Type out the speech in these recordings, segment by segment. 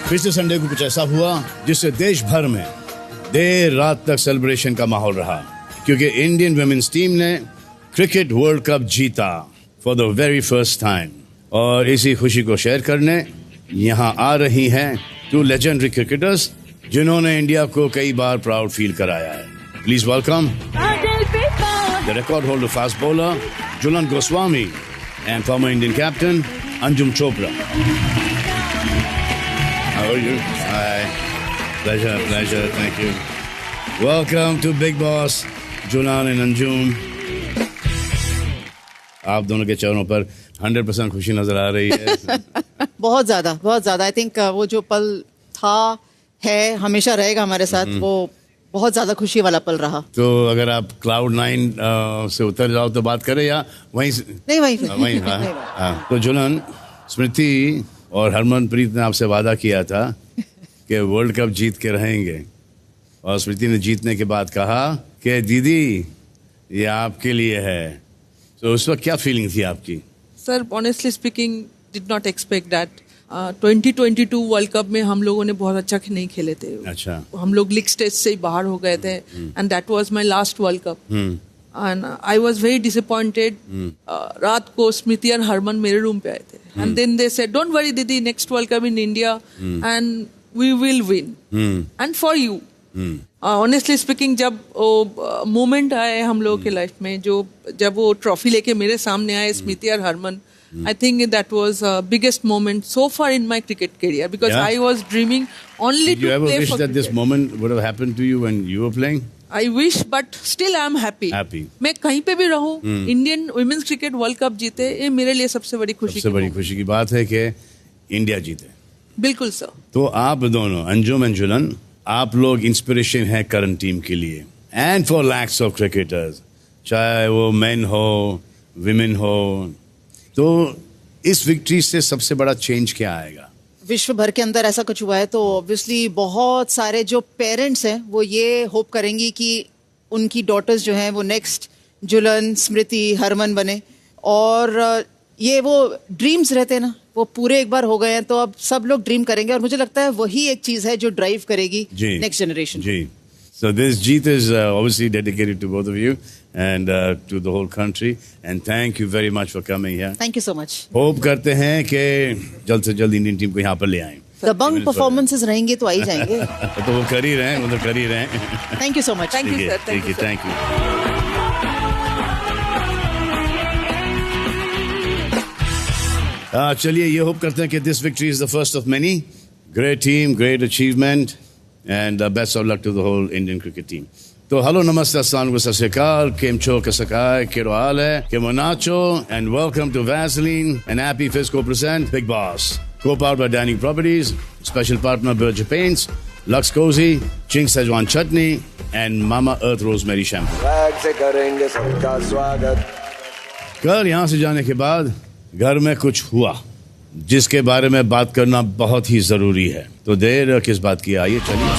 फिर से संडे को कुछ ऐसा हुआ जिससे देश भर में देर रात तक सेलिब्रेशन का माहौल रहा, क्योंकि इंडियन वुमेन्स टीम ने क्रिकेट वर्ल्ड कप जीता for the very first time. और इसी खुशी को शेयर करने यहाँ आ रही हैं टू लेजेंडरी क्रिकेटर्स जिन्होंने इंडिया को कई बार प्राउड फील कराया है। Please welcome the record holder fast bowler Jhulan Goswami and former Indian captain Anjum Chopra. How are you? Hi. Pleasure. Thank you. Welcome to Big Boss, Jhulan and Anjum. आप दोनों के चेहरों पर 100% खुशी नजर आ रही है। बहुत ज्यादा। आई थिंक वो जो पल था है हमेशा रहेगा हमारे साथ। वो बहुत ज्यादा खुशी वाला पल रहा। तो अगर आप क्लाउड 9 से उतर जाओ तो बात करें या वहीं से? नहीं, वहीं। हाँ। तो झुलन, स्मृति और हरमनप्रीत ने आपसे वादा किया था कि वर्ल्ड कप जीत के रहेंगे, और स्मृति ने जीतने के बाद कहा कि दीदी ये आपके लिए है। तो उस वक्त क्या फीलिंग थी आपकी? Sir, honestly speaking, did not expect that. 2022 world cup में हम लोगों ने बहुत अच्छा नहीं खेले थे। अच्छा। हम लोग लीग स्टेज से ही बाहर हो गए थे, and that was my last world cup, and I was very disappointed. रात को स्मृति और हरमन मेरे रूम पे आए थे, and then they said, don't worry दीदी, next world cup in India and we will win, and for you. Honestly speaking, जब moment आए हम लोगों के लाइफ में, जब वो ट्रॉफी लेके मेरे सामने आए स्मृति और Harman, I think that was biggest moment so far in my cricket career, because I was dreaming only Did to you ever play wish for that this cricket. moment would have happened to you when you were playing? I wish, but still I am happy. मैं कहीं पे भी रहूं, Indian women's cricket world cup जीते, ये मेरे लिए सबसे बड़ी खुशी की बात है कि इंडिया जीते। बिल्कुल सर। तो आप दोनों, अंजुम एंड झुलन, आप लोग इंस्पिरेशन है करंट टीम के लिए and for lakhs of cricketers, चाहे वो मेन हो विमेन हो। तो इस विक्ट्री से सबसे बड़ा चेंज क्या आएगा? विश्व भर के अंदर ऐसा कुछ हुआ है तो ऑब्वियसली बहुत सारे जो पेरेंट्स हैं वो ये होप करेंगी कि उनकी डॉटर्स जो हैं वो नेक्स्ट झुलन, स्मृति, हरमन बने। और ये वो ड्रीम्स रहते हैं ना, वो पूरे एक बार हो गए हैं तो अब सब लोग ड्रीम करेंगे, और मुझे लगता है वही एक चीज है जो ड्राइव करेगी नेक्स्ट जनरेशन। जी। So this jeet is obviously dedicated to both of you and to the whole country, and thank you very much for coming here. Thank you so much. Hope करते हैं कि जल्द से जल्द Indian team को यहाँ पर ले आएं। दबंग परफॉर्मेंसेस रहेंगे तो आ ही जाएंगे। तो वो कर ही रहे हैं, Thank you so much. Thank you sir. Thank you. चलिए, ये होप करते हैं कि this victory is the first of many. Great team, great achievement. And best of luck to the whole Indian cricket team. So hello, namaste, assalamu sat sri akal, kem cho, kasakai, kero hal hai, kemo nacho, and welcome to Vaseline and Happy Fisco present Big Boss. Co-powered by Dining Properties, special partner Berger Paints, Lux Cozy, Ching Szechuan Chutney, and Mama Earth Rosemary Shampoo. Bag से करेंगे सबका स्वागत। कल यहाँ से जाने के बाद घर में कुछ हुआ जिसके बारे में बात करना बहुत ही जरूरी है। तो देर किस बात की, आइए चलिए।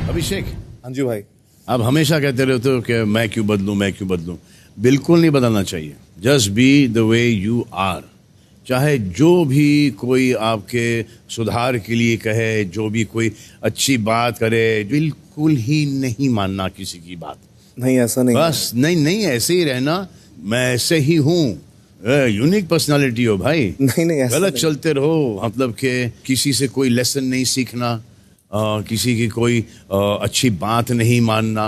अभिषेक। हाँ जी भाई। आप हमेशा कहते रहते हो कि मैं क्यों बदलूं। बिल्कुल नहीं बदलना चाहिए। Just be the way you are. चाहे जो भी कोई आपके सुधार के लिए कहे, जो भी कोई अच्छी बात करे, बिल्कुल ही नहीं मानना किसी की बात। नहीं, ऐसा नहीं। बस नहीं, ऐसे ही रहना। मैं ऐसे ही हूँ। यूनिक पर्सनालिटी हो भाई। नहीं, गलत चलते रहो, मतलब कि किसी से कोई लेसन नहीं सीखना, किसी की कोई अच्छी बात नहीं मानना।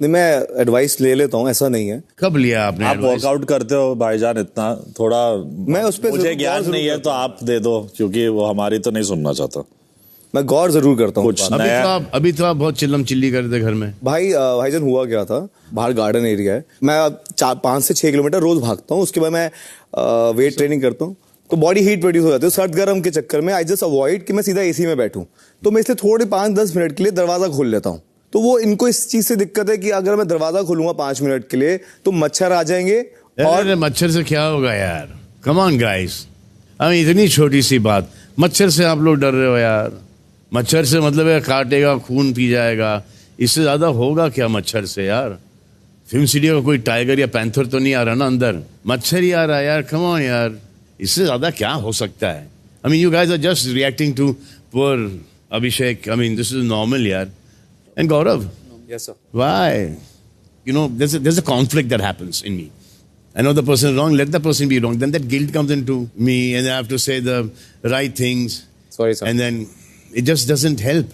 नहीं, मैं एडवाइस ले लेता हूँ, ऐसा नहीं है। कब लिया आपने? आप वर्कआउट करते हो भाईजान, इतना थोड़ा मैं उस पे मुझे ज्ञान नहीं है तो आप दे दो, क्योंकि वो हमारी तो नहीं सुनना चाहता। मैं गौर जरूर करता हूँ। अभी तो आप बहुत चिल्लम चिल्ली कर रहे थे घर में। भाईजान हुआ क्या था, बाहर गार्डन एरिया है, मैं 5 से 6 किलोमीटर रोज भागता हूँ। उसके बाद मैं वेट ट्रेनिंग करता हूँ, तो बॉडी हीट प्रोड्यूस हो जाती है। सर्द गर्म के चक्कर में आई जस्ट अवॉइड कि मैं सीधा एसी में बैठूं, तो मैं इसलिए थोड़े 5-10 मिनट के लिए दरवाजा खोल लेता हूँ। तो वो इनको इस चीज से दिक्कत है कि अगर मैं दरवाजा खोलूंगा 5 मिनट के लिए तो मच्छर आ जाएंगे। और मच्छर से क्या होगा यार, कम ऑन गाइस। इतनी छोटी सी बात, मच्छर से आप लोग डर रहे हो यार। मच्छर से मतलब है काटेगा, खून पी जाएगा, इससे ज्यादा होगा क्या मच्छर से यार? फिल्म सिटी का कोई टाइगर या पैंथर तो नहीं आ रहा ना अंदर, मच्छर ही आ रहा है यार। कम ऑन यार, इससे ज्यादा क्या हो सकता है? I mean, you guys are just reacting to poor Abhishek. I mean, this is normal, yaar. And Gaurav, yes sir. why? You know, there's a conflict that happens in me. I know the person is wrong, let the person be wrong. Then that guilt comes into me and I have to say the right things. Sorry, sir. And then it just doesn't help.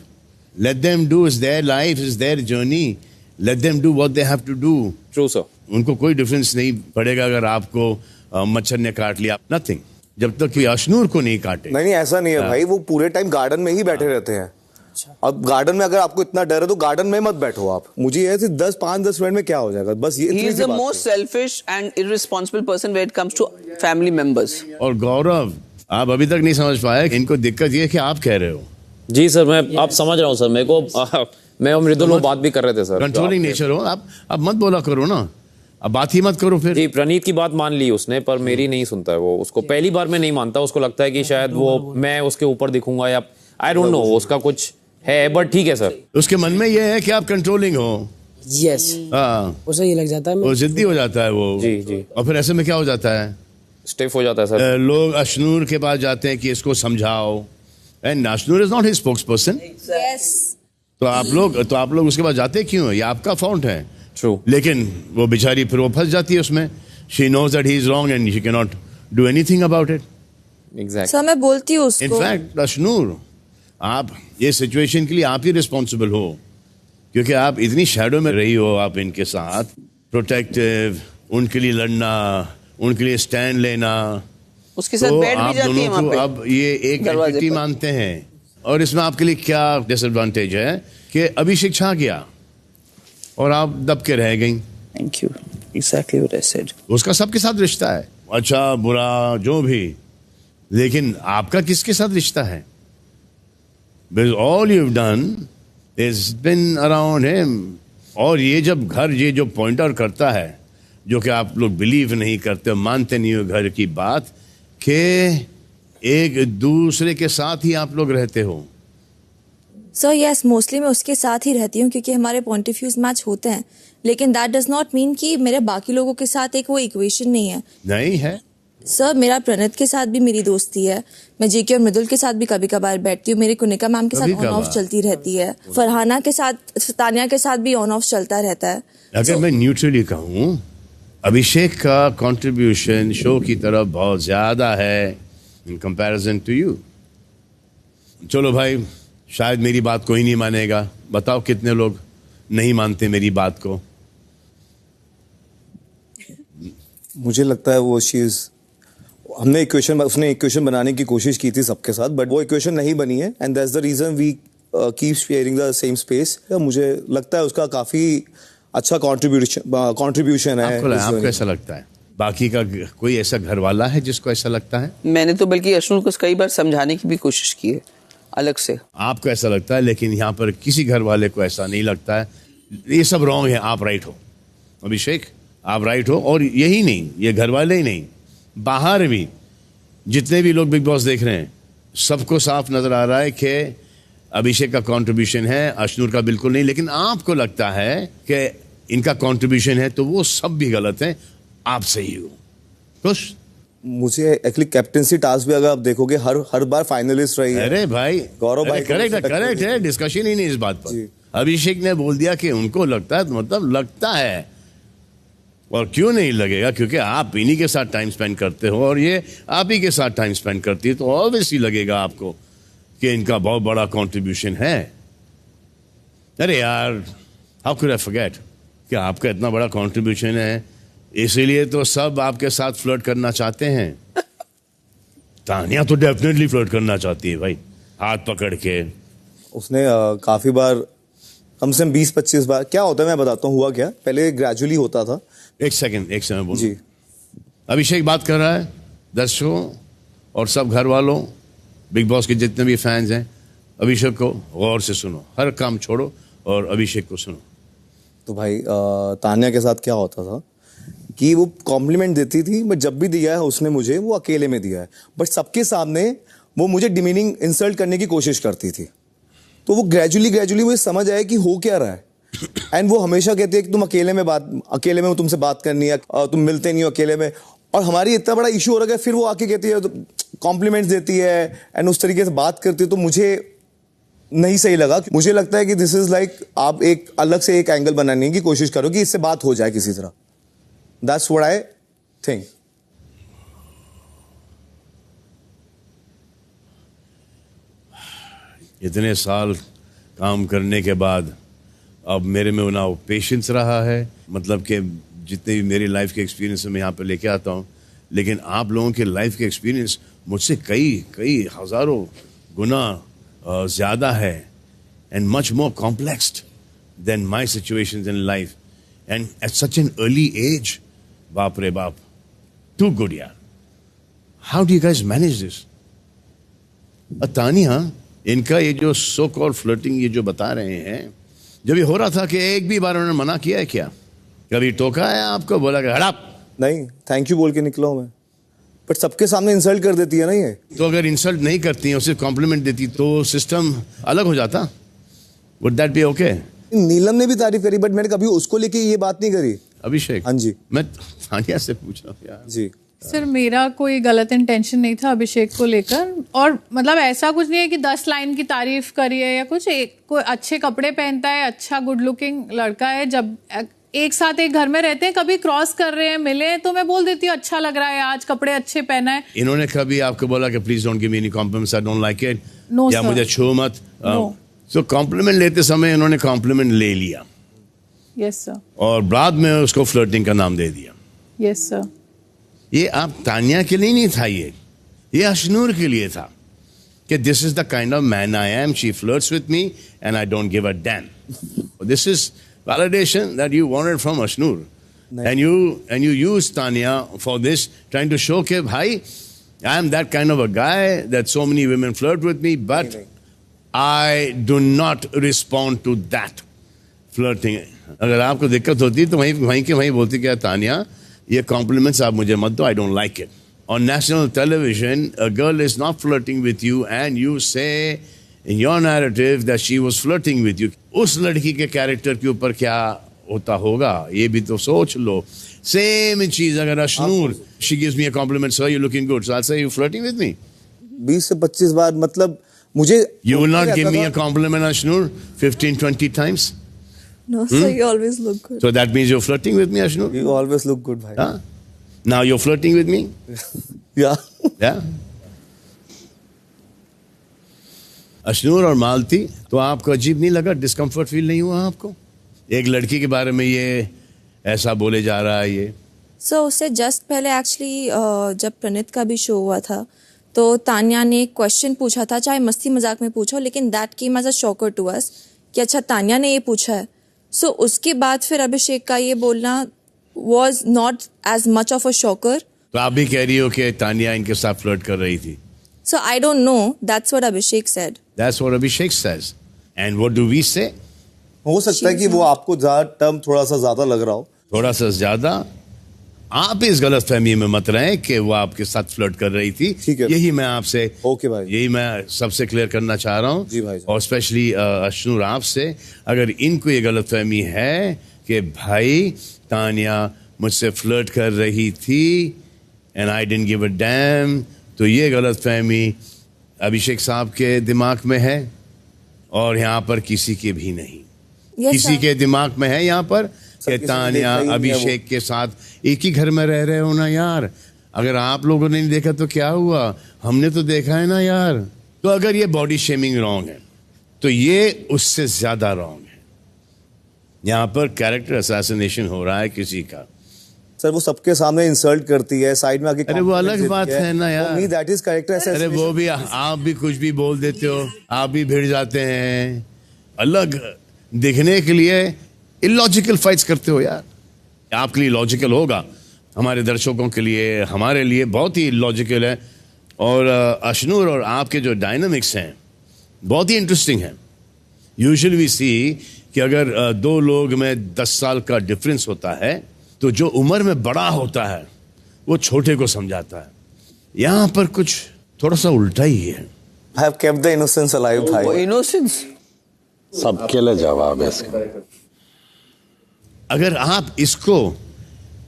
Let them do, it's their life, it's their journey. Let them do what they have to do. True sir. उनको कोई difference नहीं पड़ेगा अगर आपको मच्छर ने काट लिया. नथिंग. जब तक कोई अशनूर को नहीं काटे. नहीं ऐसा नहीं है भाई, वो पूरे टाइम गार्डन में ही बैठे रहते हैं. अब गार्डन में अगर आपको इतना डर है तो गार्डन में मत बैठो आप. मुझे ये 5-10 मिनट में क्या हो जाएगा, बस ये. He is the most selfish and irresponsible person when it comes to family members. और गौरव, आप अभी तक नहीं समझ पाए कि इनको दिक्कत ये है कि आप कह रहे हो. जी सर, मैं आप समझ रहा हूँ सर. मेरे को मैं और मृदुल लोग बात भी कर रहे थे सर. कंट्रोलिंग नेचर हो आप. अब मत बोला करो ना, अब बात ही मत करो फिर. जी, प्रणीत की बात मान ली उसने, पर मेरी नहीं सुनता है वो. उसको पहली बार में नहीं मानता. उसको लगता है कि शायद वो मैं उसके ऊपर दिखूंगा या आई डोंट नो, उसका कुछ है. बट ठीक है सर. उसके मन में ये है कि आप कंट्रोलिंग हो. यस. हाँ, उसे ये लग जाता है. वो जिद्दी हो जाता है वो. जी जी. और फिर ऐसे में क्या हो जाता है, स्टिफ हो जाता है सर. लोग अशनूर के पास जाते हैं कि इसको समझाओ. And Ashnoor is not his spokes person. तो आप लोग उसके पास जाते क्यों? ये आपका फॉल्ट है. ट्रू. लेकिन वो बेचारी फिर वो फंस जाती है उसमें. She knows that he is wrong and she can not do anything about it. Exact. Sir मैं बोलती हूँ उसको. इनफैक्ट अशनूर, आप ये सिचुएशन के लिए आप ही रिस्पॉन्सिबल हो, क्योंकि आप इतनी शैडो में रही हो. आप इनके साथ प्रोटेक्टिव, उनके लिए लड़ना, उनके लिए स्टैंड लेना. उसके साथ तो बैठ भी आप जाती है दोनों वहाँ को पे अब ये एक एंटिटी मानते हैं. और इसमें आपके लिए क्या डिसएडवांटेज है कि अभिषेक छा गया और आप दब के रह गई. Thank you. Exactly what I said. उसका सबके साथ रिश्ता है, अच्छा बुरा जो भी, लेकिन आपका किसके साथ रिश्ता है? Because all you've done is been around him. और ये जब घर ये जो पॉइंट आउट करता है, जो कि आप लोग बिलीव नहीं करते, मानते नहीं हो घर की बात, कि एक दूसरे के साथ ही आप लोग रहते हो. सर यस, मोस्टली मैं उसके साथ ही रहती हूँ क्योंकि हमारे पॉइंट ऑफ व्यूज मैच होते हैं. लेकिन दैट डज नॉट मीन कि मेरे बाकी लोगों के साथ एक वो इक्वेशन नहीं है. नहीं है सर, मेरा प्रणीत के साथ भी मेरी दोस्ती है. मैं जेके और मृदुल के साथ भी कभी कभार बैठती हूँ. मेरी कुनिका मैम के साथ ऑन ऑफ चलती रहती है. फरहाना के साथ, तानिया के साथ भी ऑन ऑफ चलता रहता है. अगर मैं न्यूट्रली कहूँ, अभिषेक का कंट्रीब्यूशन शो की तरफ बहुत ज्यादा है इन कंपैरिजन टू यू. चलो भाई, शायद मेरी बात कोई नहीं मानेगा. बताओ कितने लोग नहीं मानते मेरी बात को? मुझे लगता है वो चीज उसने इक्वेशन बनाने की कोशिश की थी सबके साथ, बट वो इक्वेशन नहीं बनी है. And that's the reason we keep sharing the same space. मुझे लगता है उसका काफी अच्छा कंट्रीब्यूशन है. आपको ऐसा लगता है? बाकी का कोई ऐसा घर वाला है जिसको ऐसा लगता है? मैंने तो बल्कि अशनूर को कई बार समझाने की भी कोशिश की है अलग से. आपको ऐसा लगता है, लेकिन यहाँ पर किसी घर वाले को ऐसा नहीं लगता है. ये सब रॉन्ग है. आप राइट हो अभिषेक, आप राइट हो. और यही नहीं, ये घर वाले ही नहीं, बाहर भी जितने भी लोग बिग बॉस देख रहे हैं, सबको साफ नजर आ रहा है कि अभिषेक का कंट्रीब्यूशन है, अशनूर का बिल्कुल नहीं. लेकिन आपको लगता है कि इनका कंट्रीब्यूशन है, तो वो सब भी गलत है, आप सही हो. खुश? मुझे एक्चुअली कैप्टेंसी टास्क भी अगर आप देखोगे हर बार फाइनलिस्ट रही है. अरे भाई, गौरव भाई करेक्ट है. डिस्कशन ही नहीं इस बात पर. अभिषेक ने बोल दिया कि उनको लगता है, तो मतलब लगता है. और क्यों नहीं लगेगा? क्योंकि आप इन्हीं के साथ टाइम स्पेंड करते हो और ये आप ही के साथ टाइम स्पेंड करती है, तो ऑब्वियसली लगेगा आपको कि इनका बहुत बड़ा कंट्रीब्यूशन है. अरे यार, हाउ कुड आई फॉरगेट कि आपका इतना बड़ा कंट्रीब्यूशन है. इसीलिए तो सब आपके साथ फ्लर्ट करना चाहते हैं. तानिया तो डेफिनेटली फ्लर्ट करना चाहती है भाई, हाथ पकड़ के. उसने काफी बार, कम से कम 20-25 बार. क्या होता है मैं बताता हूँ हुआ क्या. पहले ग्रेजुअली होता था. एक सेकंड बोलो जी. अभिषेक बात कर रहा है. दर्शकों और सब घर वालों, बिग बॉस के जितने भी फैंस हैं, अभिषेक को गौर से सुनो. हर काम छोड़ो और अभिषेक को सुनो. तो भाई तानिया के साथ क्या होता था कि वो कॉम्प्लीमेंट देती थी, बट जब भी दिया है उसने मुझे, वो अकेले में दिया है. बट सबके सामने वो मुझे डिमीनिंग इंसल्ट करने की कोशिश करती थी. तो वो ग्रेजुअली मुझे समझ आया कि हो क्या रहा है. एंड वो हमेशा कहती है कि तुम अकेले में तुमसे बात करनी है, तुम मिलते नहीं हो अकेले में. और हमारी इतना बड़ा इशू हो रहा है, फिर वो आके कहती है, कॉम्प्लीमेंट्स देती है एंड उस तरीके से बात करती है, तो मुझे नहीं सही लगा. मुझे लगता है कि दिस इज लाइक आप एक अलग से एक एंगल बनाने की कोशिश करो कि इससे बात हो जाए किसी तरह. That's what I think. इतने साल काम करने के बाद अब मेरे में ना पेशेंस रहा है, मतलब कि जितने भी मेरी लाइफ के एक्सपीरियंस मैं यहाँ पे लेके आता हूँ, लेकिन आप लोगों के लाइफ के एक्सपीरियंस मुझसे कई हज़ारों गुना ज़्यादा है and much more complexed than my situations in life and at such an early age. बाप रे बाप, टू गुड यार. How do you guys manage this? Tania, इनका ये जो सो कॉल फ्लर्टिंग ये जो बता रहे हैं, जब ये हो रहा था कि एक भी बार उन्होंने मना किया है क्या? कभी टोका है आपको, बोला कि हड़प? नहीं, थैंक यू बोल के निकला हूं मैं. बट सबके सामने इंसल्ट कर देती है ना ये. तो अगर इंसल्ट नहीं करती है, सिर्फ कॉम्प्लीमेंट देती, तो सिस्टम अलग हो जाता. Would that be okay? Neelam ने भी तारीफ करी, बट मैंने कभी उसको लेके ये बात नहीं करी. अभिषेक, हाँ जी, मैं तानिया से पूछ रहा हूँ यार. जी सर, मेरा कोई गलत इंटेंशन नहीं था अभिषेक को लेकर, और मतलब ऐसा कुछ नहीं है कि 10 लाइन की तारीफ करी है या कुछ. कोई अच्छे कपड़े पहनता है, अच्छा गुड लुकिंग लड़का है, जब एक साथ एक घर में रहते हैं, कभी क्रॉस कर रहे हैं, मिले, तो मैं बोल देती हूँ अच्छा लग रहा है आज, कपड़े अच्छे पहना है. इन्होंने कभी आपको बोला कि please don't give me any compliments, I don't like it, या मुझे छू मत? तो कॉम्प्लीमेंट लेते समय इन्होंने कॉम्प्लीमेंट ले लिया. Yes sir. और बाद में उसको फ्लर्टिंग का नाम दे दिया. Yes sir. ये आप तानिया के लिए नहीं था, ये अशनूर के लिए था कि this is the kind of man I am, she flirts with me and I don't give a dam. This is validation that you wanted from Ashnur, and you use Tanya for this, trying to show that bhai, I am that kind of a guy that so many women flirt with me, but I do not respond to that flirting. अगर आपको दिक्कत होती तो वहीं के वहीं बोलती क्या, तानिया ये कॉम्प्लीमेंट्स आप मुझे मत दो, I don't like it. On national television, a girl is not flirting with you and you say in your narrative that she was flirting with you. उस लड़की के कैरेक्टर के ऊपर क्या होता होगा ये भी तो सोच लो. सेम चीज अगर Ashnoor, she gives me a compliment, sir, you're looking good, so I'll say, you flirting with me? 20 से 25 बार, मतलब मुझे. You will not give me a compliment, Ashnur, 15-20 times? No, sir, you always look good. So that means you're flirting with me, Ashnur? You always look good, bhai. Huh? Now you're flirting with me? Yeah. Yeah. Ashnoor और मालती, तो आपको अजीब नहीं लगा, discomfort feel नहीं हुआ आपको? एक लड़की के बारे में ये ऐसा बोले जा रहा है ये. सो उससे जस्ट पहले एक्चुअली जब प्रणीत का भी शो हुआ था, तो तानिया ने एक क्वेश्चन पूछा था, चाहे मस्ती मजाक में पूछा, लेकिन that came as a shocker to us कि अच्छा तानिया ने ये पूछा है. सो उसके बाद फिर अभिषेक का ये बोलना was not as much of a shocker. तो आप भी कह रही हो कि तानिया इनके साथ फ्लर्ट कर रही थी? So I don't know. That's what Abhishek said. That's what Abhishek says. And what do we say? हो सकता है कि वो आपको टर्म थोड़ा सा ज्यादा लग रहा हो. थोड़ा सा ज्यादा. आप इस गलत फहमी में मत रहें कि वो आपके साथ फ्लर्ट कर रही थी. ठीक है. यही मैं आपसे, ओके भाई, यही मैं सबसे क्लियर करना चाह रहा हूँ. जी भाई. और स्पेशली अशनूर आपसे, अगर इनको ये गलत फहमी है कि भाई तानिया मुझसे फ्लर्ट कर रही थी and I didn't give a damn, तो ये गलत फहमी अभिषेक साहब के दिमाग में है और यहाँ पर किसी के भी नहीं. किसी के दिमाग में है यहाँ पर कि तानिया अभिषेक के साथ एक ही घर में रह रहे हो ना यार. अगर आप लोगों ने नहीं देखा तो क्या हुआ, हमने तो देखा है ना यार. तो अगर ये बॉडी शेमिंग रॉन्ग है तो ये उससे ज्यादा रॉन्ग है. यहाँ पर कैरेक्टर असैसिनेशन हो रहा है किसी का. सर वो सबके सामने इंसल्ट करती है, साइड में आके. अरे वो अलग बात है ना यार. That is character. अरे वो भी आप भी कुछ भी बोल देते हो, आप भी भिड़ जाते हैं. अलग दिखने के लिए इलॉजिकल फाइट्स करते हो यार. आपके लिए लॉजिकल होगा, हमारे दर्शकों के लिए, हमारे लिए बहुत ही लॉजिकल है. और अशनूर और आपके जो डायनामिक्स हैं बहुत ही इंटरेस्टिंग हैं. यूजुअली वी सी कि अगर दो लोग में 10 साल का डिफरेंस होता है तो जो उम्र में बड़ा होता है वो छोटे को समझाता है. यहाँ पर कुछ थोड़ा सा उल्टा ही है. I have kept the innocence alive, भाई. Innocence. सबके लिए जवाब है इसका. अगर आप इसको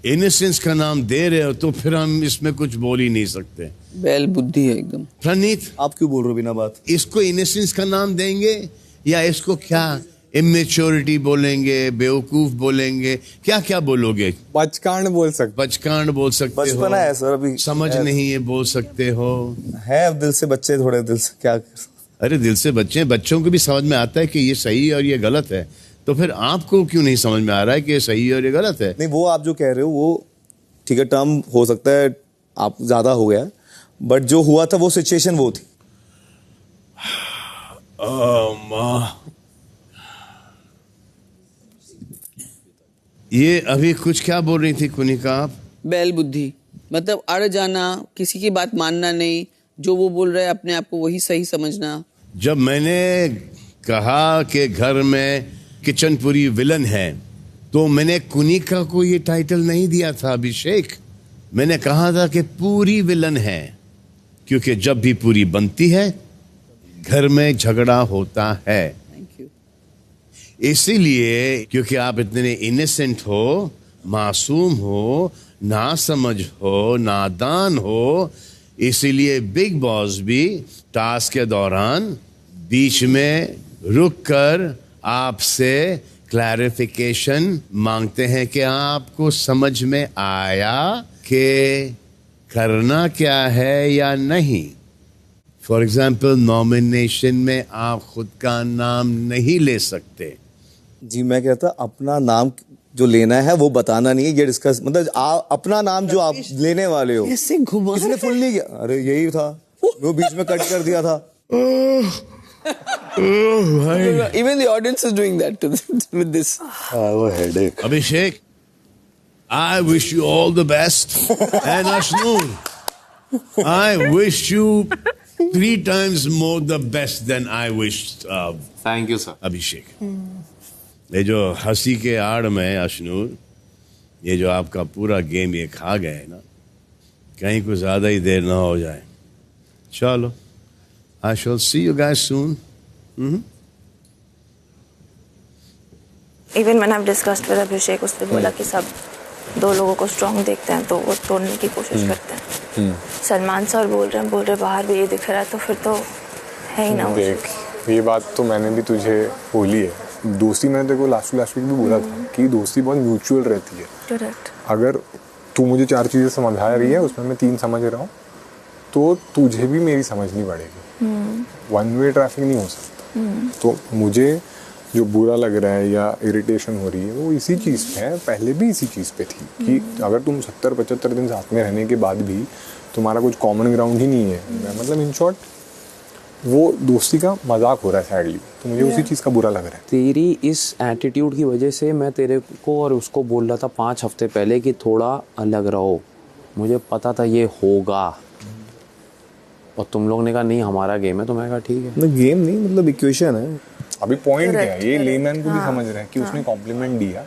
इनोसेंस का नाम दे रहे हो तो फिर हम इसमें कुछ बोल ही नहीं सकते। बैल बुद्धि है एकदम। प्रणीत, आप क्यों बोल रहे हो बिना बात? इसको इनोसेंस का नाम देंगे या इसको क्या इमेच्योरिटी बोलेंगे, बेवकूफ बोलेंगे, क्या क्या बोलोगे? बचकांड बोल सकते, बचकांड बोल सकते हो। बचपना है सर, अभी समझ नहीं है बोल सकते हो। है अब दिल से बच्चे, थोड़े दिल से क्या। अरे दिल से बच्चे, बच्चों को भी समझ में आता है कि ये सही और ये गलत है, तो फिर आपको क्यों नहीं समझ में आ रहा है कि ये सही और ये गलत है? नहीं, वो आप जो कह रहे हो वो ठीक है, टर्म हो सकता है आप ज्यादा हो गया, बट जो हुआ था वो सिचुएशन वो थी। ये अभी कुछ क्या बोल रही थी कुनिका आप? बैल बुद्धि मतलब अड़ जाना, किसी की बात मानना नहीं, जो वो बोल रहे हैं अपने आप को वही सही समझना। जब मैंने कहा कि घर में किचनपुरी विलन है, तो मैंने कुनिका को ये टाइटल नहीं दिया था अभिषेक। मैंने कहा था कि पूरी विलन है, क्योंकि जब भी पूरी बनती है घर में झगड़ा होता है। Thank you. इसीलिए क्योंकि आप इतने इनोसेंट हो, मासूम हो, ना समझ हो, नादान हो, इसीलिए बिग बॉस भी टास्क के दौरान बीच में रुककर आपसे क्लैरिफिकेशन मांगते हैं कि आपको समझ में आया कि करना क्या है या नहीं। फॉर एग्जाम्पल, नॉमिनेशन में आप खुद का नाम नहीं ले सकते। जी, मैं कहता अपना नाम जो लेना है वो बताना नहीं है, ये डिस्कस, मतलब अपना नाम जो आप लेने वाले हो। इससे घुमा, इसने फुल नहीं किया, अरे यही था, वो बीच में कट कर दिया था। Even the audience is doing that with this. वो headache. Abhishek, I wish you all the best. And Ashnoor, I wish you 3 times more the best than I wished thank you sir. Abhishek. ये जो हंसी के आड़ में अशनूर, ये जो आपका पूरा गेम ये खा गए ना, कहीं कुछ ज्यादा ही देर ना हो जाए। चलो, I shall see you guys soon. Even मैंने डिस्कस्ड विद अभिषेक, उसने बोला कि सब 2 लोगों को स्ट्रॉन्ग देखते हैं तो वो तोड़ने की कोशिश करते हैं। सलमान सर बोल रहे बाहर भी ये दिख रहा है, तो फिर तो है ही ना। देख, ये बात तो मैंने भी तुझे बोली है, दोस्ती मैंने तेरे को लास्ट वीक भी बोला था कि दोस्ती बहुत म्यूचुअल रहती है। करेक्ट। अगर तू मुझे 4 चीजें समझा रही है, उसमें मैं 3 समझ रहा हूँ, तो तुझे भी मेरी समझनी पड़ेगी। वन वे ट्रैफिक नहीं हो सकता। तो मुझे जो बुरा लग रहा है या इरिटेशन हो रही है वो इसी चीज़ पे है, पहले भी इसी चीज़ पे थी कि अगर तुम 70-75 दिन साथ में रहने के बाद भी तुम्हारा कुछ कॉमन ग्राउंड ही नहीं है, मतलब इन शॉर्ट वो दोस्ती का मजाक हो रहा है सैडली, तो मुझे उसी चीज़ का बुरा लग रहा है। तेरी इस एटीट्यूड की वजह से मैं तेरे को और उसको बोल रहा था 5 हफ्ते पहले कि थोड़ा अलग रहो, मुझे पता था ये होगा, और तुम लोग ने कहा नहीं हमारा गेम है, तो मैं कहा ठीक है। मतलब गेम नहीं, मतलब इक्वेशन है। अभी पॉइंट क्या है, ये लेमैन को भी समझ रहा है कि उसने कॉम्प्लीमेंट दिया,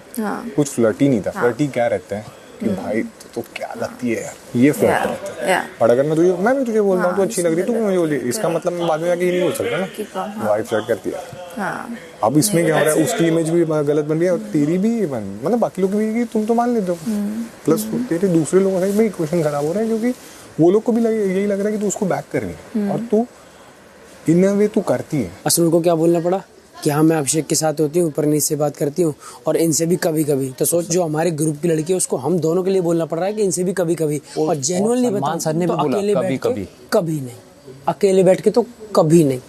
कुछ फ्लर्टी नहीं था। फ्लर्टी क्या रहता है कि भाई तो क्या लगती है यार, ये फ्लर्ट रहता है। और अगर मैं भी तुझे बोल रहा हूँ तो अच्छी लग रही है, तू मुझे बोली, इसका मतलब मैं बाद में जाके ये नहीं बोल सकता ना भाई फ्लर्ट करती है। अब इसमें क्या हो रहा है, उसकी इमेज भी गलत बन रही है और तेरी भी मतलब बाकी लोग भी, तुम तो मान लेते हो, प्लस तेरे दूसरे लोगों का इक्वेशन खराब हो रहा है, क्योंकि वो लोग को भी यही लग रहा है कि तू उसको बैक कर रही है और तू इन वे तू करती है। असलूर को क्या बोलना पड़ा कि हाँ मैं अभिषेक के साथ होती हूँ, परनीत से बात करती हूँ और इनसे भी कभी कभी, तो सोच जो हमारे ग्रुप की लड़की है उसको हम दोनों के लिए बोलना पड़ रहा है कि इनसे भी कभी कभी, और जेन्युइनली बताऊं तो अकेले बैठ के कभी नहीं, अकेले बैठ के तो कभी नहीं।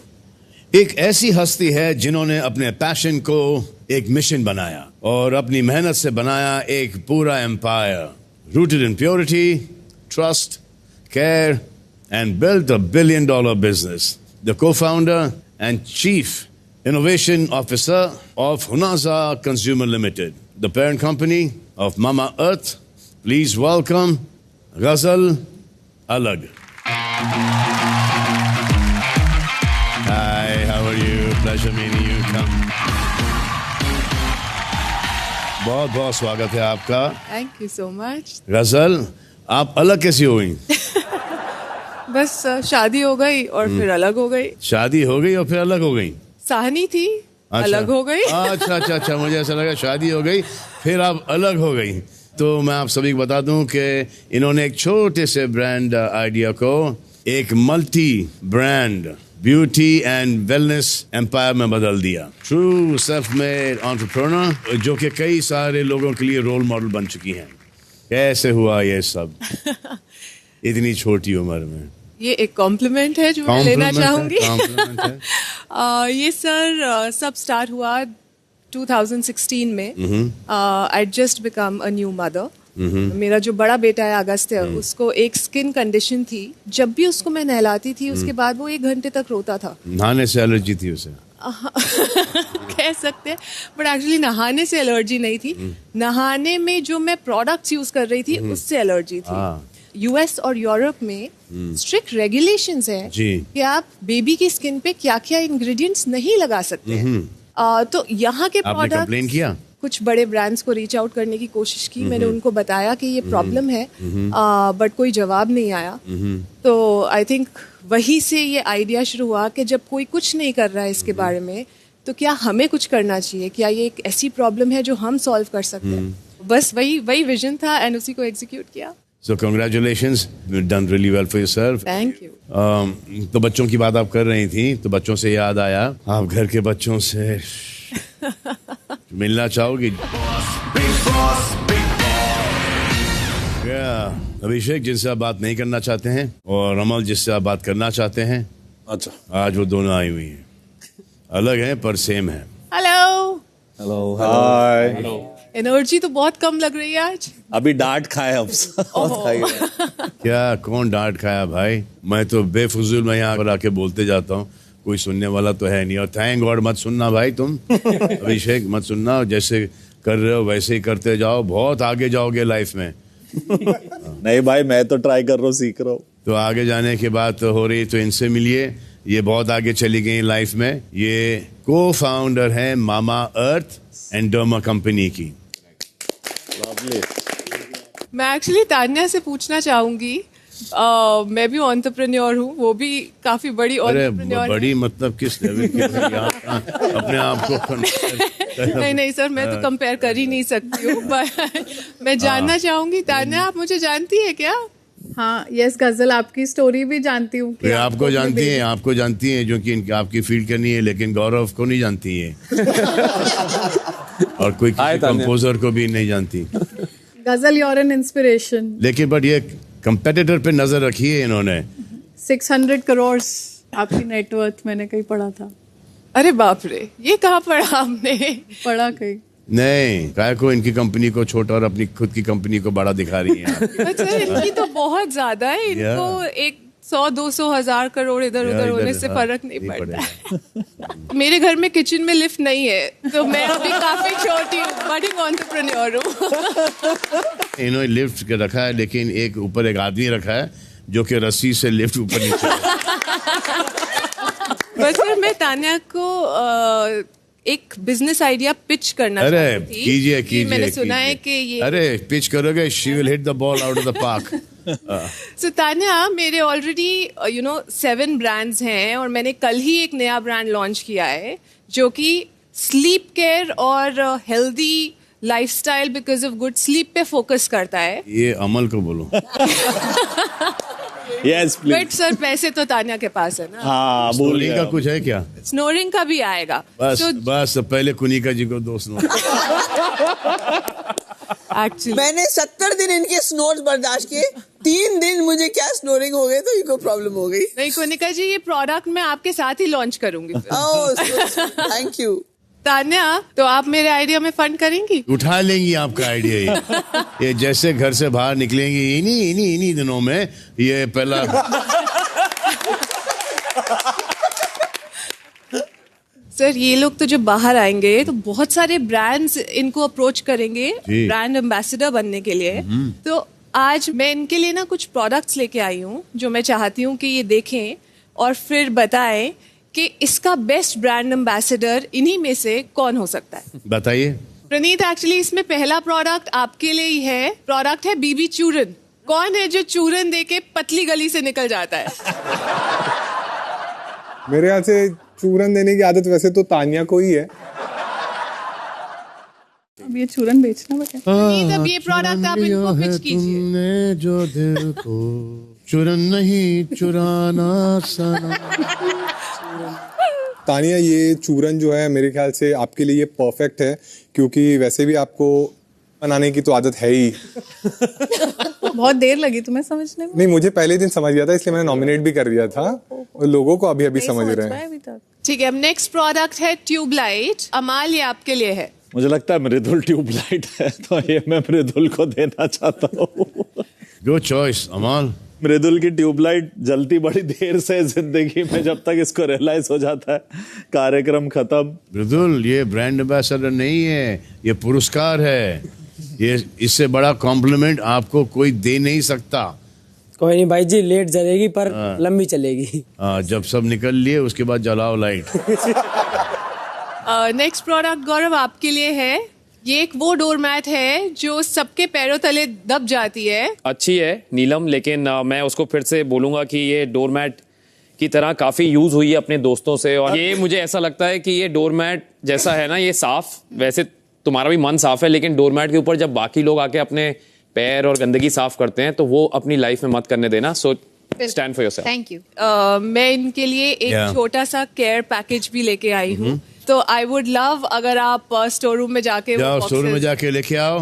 एक ऐसी हस्ती है जिन्होंने अपने पैशन को एक मिशन बनाया और अपनी मेहनत से बनाया एक पूरा empire, rooted in purity, trust, care, and built a $1 billion business. The co-founder and chief innovation officer of Hunaza Consumer Limited, the parent company of Mama Earth. Please welcome Ghazal Alag. Hi, how are you? Pleasure meeting you. Come. बहुत बहुत स्वागत है आपका। Thank you so much. Ghazal, आप अलग कैसी हो गई? बस शादी हो गई और फिर अलग हो गई। शादी हो गई और फिर अलग हो गई? साहनी थी, अलग हो गई। अच्छा, मुझे ऐसा लगा शादी हो गई फिर आप अलग हो गई। तो मैं आप सभी को बता दूं कि इन्होंने एक छोटे से ब्रांड आइडिया को एक multi brand beauty and wellness empire में बदल दिया। ट्रू सेल्फ मेड एंटरप्रेन्योर जो कि कई सारे लोगों के लिए रोल मॉडल बन चुकी हैं। कैसे हुआ ये सब इतनी छोटी उम्र में? ये एक कॉम्प्लीमेंट है जो मैं लेना चाहूंगी। ये सर सब स्टार्ट हुआ 2016 में। I just become a new mother. मेरा जो बड़ा बेटा है अगस्त्य, उसको एक स्किन कंडीशन थी। जब भी उसको मैं नहलाती थी उसके बाद वो 1 घंटे तक रोता था। नहाने से एलर्जी थी उसे? कह सकते हैं, बट एक्चुअली नहाने से एलर्जी नहीं थी। नहाने में जो मैं प्रोडक्ट्स यूज कर रही थी उससे एलर्जी थी। यूएस और यूरोप में स्ट्रिक्ट रेगुलेशंस हैं कि आप बेबी की स्किन पे क्या क्या इंग्रेडिएंट्स नहीं लगा सकते। तो यहाँ के प्रोडक्ट कुछ बड़े ब्रांड्स को रीच आउट करने की कोशिश की। मैंने उनको बताया कि ये प्रॉब्लम है, बट कोई जवाब नहीं आया। तो आई थिंक वही से ये आइडिया शुरू हुआ कि जब कोई कुछ नहीं कर रहा है इसके बारे में, तो क्या हमें कुछ करना चाहिए? क्या ये एक ऐसी प्रॉब्लम है जो हम सॉल्व कर सकते हैं? बस वही विजन था एंड उसी को एग्जीक्यूट किया। So congratulations, you've done really well for yourself. Thank you. तो बच्चों की बात आप कर रही थी, तो बच्चों से याद आया, आप घर के बच्चों से मिलना चाहोगी? अभिषेक जिनसे आप बात नहीं करना चाहते हैं और अमल जिससे आप बात करना चाहते हैं, अच्छा, आज वो दोनों आई हुई हैं। अलग हैं पर सेम है। हेलो। हेलो, हाय। एनर्जी तो बहुत कम लग रही है आज। अभी डांट खाए अब। क्या कौन डांट खाया भाई? मैं तो बेफुजूल में यहाँ पर आके बोलते जाता हूँ, कोई सुनने वाला तो है नहीं। और थैंक गॉड मत सुनना भाई तुम। अभिषेक मत सुनना, जैसे कर रहे हो वैसे ही करते जाओ, बहुत आगे जाओगे लाइफ में। नहीं भाई, मैं तो ट्राई कर रहा हूँ, सीख रहा हूँ। तो आगे जाने की बात हो रही तो इनसे मिलिए। ये बहुत आगे चली गई लाइफ में। ये को फाउंडर है मामा अर्थ एंड डर्मा कंपनी की। मैं एक्चुअली तान्या से पूछना चाहूंगी, मैं भी एंटरप्रेन्योर हूँ, वो भी काफी बड़ी एंटरप्रेन्योर है। बड़ी मतलब किस लेवल की? अपने आप को नहीं सर, मैं तो कंपेयर कर ही नहीं सकती हूँ। मैं जानना चाहूंगी, तान्या आप मुझे जानती है क्या? हाँ, यस गजल, आपकी स्टोरी भी जानती हूँ। आपको जानती हैं जो कि आपकी फील्ड करनी है, लेकिन गौरव को नहीं जानती है। और कोई कंपोजर को भी नहीं जानती। गजल योर एन इंस्पिरेशन। लेकिन बट ये कंपेटिटर पे नजर रखी है इन्होंने। 600 करोड़ आपकी नेटवर्थ मैंने कहीं पढ़ा था। अरे बाप रे, ये कहाँ पढ़ा आपने? पढ़ा कहीं नहीं, काय को इनकी कंपनी को छोटा और अपनी खुद की कंपनी को बड़ा दिखा रही है। अच्छा, इनकी तो बहुत ज्यादा है। इनको 100-200 हजार करोड़ इधर उधर होने से फर्क नहीं पड़ता। मेरे घर में किचन में लिफ्ट नहीं है, तो मैं अभी काफी छोटी बड़ी एंटरप्रेन्योर हूँ। इन्होंने लिफ्ट रखा है, लेकिन एक ऊपर एक आदमी रखा है जो कि रस्सी से लिफ्ट ऊपर नीचे। बस मैं तान्या को एक बिजनेस आइडिया पिच करना चाहती थी। कीजिए। मैंने सुना है कि ये पिच करोगे, she will hit the ball out of the park. So, Tanya, मेरे ऑलरेडी 7 ब्रांड्स हैं और मैंने कल ही एक नया ब्रांड लॉन्च किया है जो कि स्लीप केयर और healthy lifestyle because of good sleep पे फोकस करता है। ये अमल को बोलो। Yes, please. बट सर पैसे तो तान्या के पास है ना। हाँ, स्नोरिंग का कुछ है क्या? स्नोरिंग का भी आएगा। बस पहले कुनिका जी को 2 स्नोर। Actually. मैंने 70 दिन इनके स्नोर्स बर्दाश्त किए, 3 दिन मुझे क्या स्नोरिंग हो गए तो इनको प्रॉब्लम हो गई। नहीं कुनिका जी, ये प्रोडक्ट मैं आपके साथ ही लॉन्च करूंगी। Thank you. तान्या, तो आप मेरे आइडिया में फंड करेंगी? उठा लेंगी आपका आइडिया। ये जैसे घर से बाहर निकलेंगी इन्हीं दिनों में, ये पहला सर, ये लोग तो जब बाहर आएंगे तो बहुत सारे ब्रांड्स इनको अप्रोच करेंगे ब्रांड एम्बेसडर बनने के लिए। तो आज मैं इनके लिए ना कुछ प्रोडक्ट्स लेके आई हूँ जो मैं चाहती हूँ कि ये देखें और फिर बताएं कि इसका बेस्ट ब्रांड एम्बेसडर इन्हीं में से कौन हो सकता है। बताइए। प्रणीत, एक्चुअली इसमें पहला प्रोडक्ट आपके लिए ही है। प्रोडक्ट है बीबी चूरन। कौन है जो चूरन दे के पतली गली से निकल जाता है? मेरे यहाँ से चूरन देने की आदत वैसे तो तान्या को ही है। अब ये चूरन बेचना बेटा। नहीं, तब ये प्रोडक्ट आप इनको पिच कीजिए। तुमने जो दिल को चुरन नहीं चुराना सनम। तानिया, ये चूरन जो है मेरे ख्याल से आपके लिए ये परफेक्ट है, क्योंकि वैसे भी आपको बनाने की तो आदत है ही। बहुत देर लगी तुम्हें समझने में? नहीं, मुझे पहले दिन समझ गया था, इसलिए मैंने नॉमिनेट भी कर दिया था, और लोगों को अभी अभी समझ रहे हैं। ठीक है, अब नेक्स्ट प्रोडक्ट है ट्यूबलाइट। अमाल, ये आपके लिए है। मुझे लगता है मृदुल ट्यूबलाइट है, तो ये मैं मृदुल को देना चाहता हूँ। गुड चॉइस अमाल। मृदुल की ट्यूबलाइट जलती बड़ी देर से जिंदगी में, जब तक इसको रियलाइज हो जाता है कार्यक्रम खत्म। मृदुल, ये ब्रांड एम्बेसडर नहीं है, ये पुरस्कार है। ये इससे बड़ा कॉम्प्लीमेंट आपको कोई दे नहीं सकता। कोई नहीं भाई जी, लेट जलेगी पर लंबी चलेगी। जब सब निकल लिए उसके बाद जलाओ लाइट। नेक्स्ट प्रोडक्ट गौरव आपके लिए है। ये एक वो डोर मैट है जो सबके पैरों तले दब जाती है। अच्छी है नीलम, लेकिन मैं उसको फिर से बोलूंगा कि ये डोर मैट की तरह काफी यूज हुई है अपने दोस्तों से, और ये मुझे ऐसा लगता है कि ये डोर मैट जैसा है ना, ये साफ, वैसे तुम्हारा भी मन साफ है, लेकिन डोर मैट के ऊपर जब बाकी लोग आके अपने पैर और गंदगी साफ करते हैं तो वो अपनी लाइफ में मत करने देना। So stand for yourself. Thank you. मैं इनके लिए एक छोटा सा केयर पैकेज भी लेके आई हूँ, तो आई वुड लव अगर आप स्टोर रूम में जाके स्टोर रूम में जाके लेके आओ।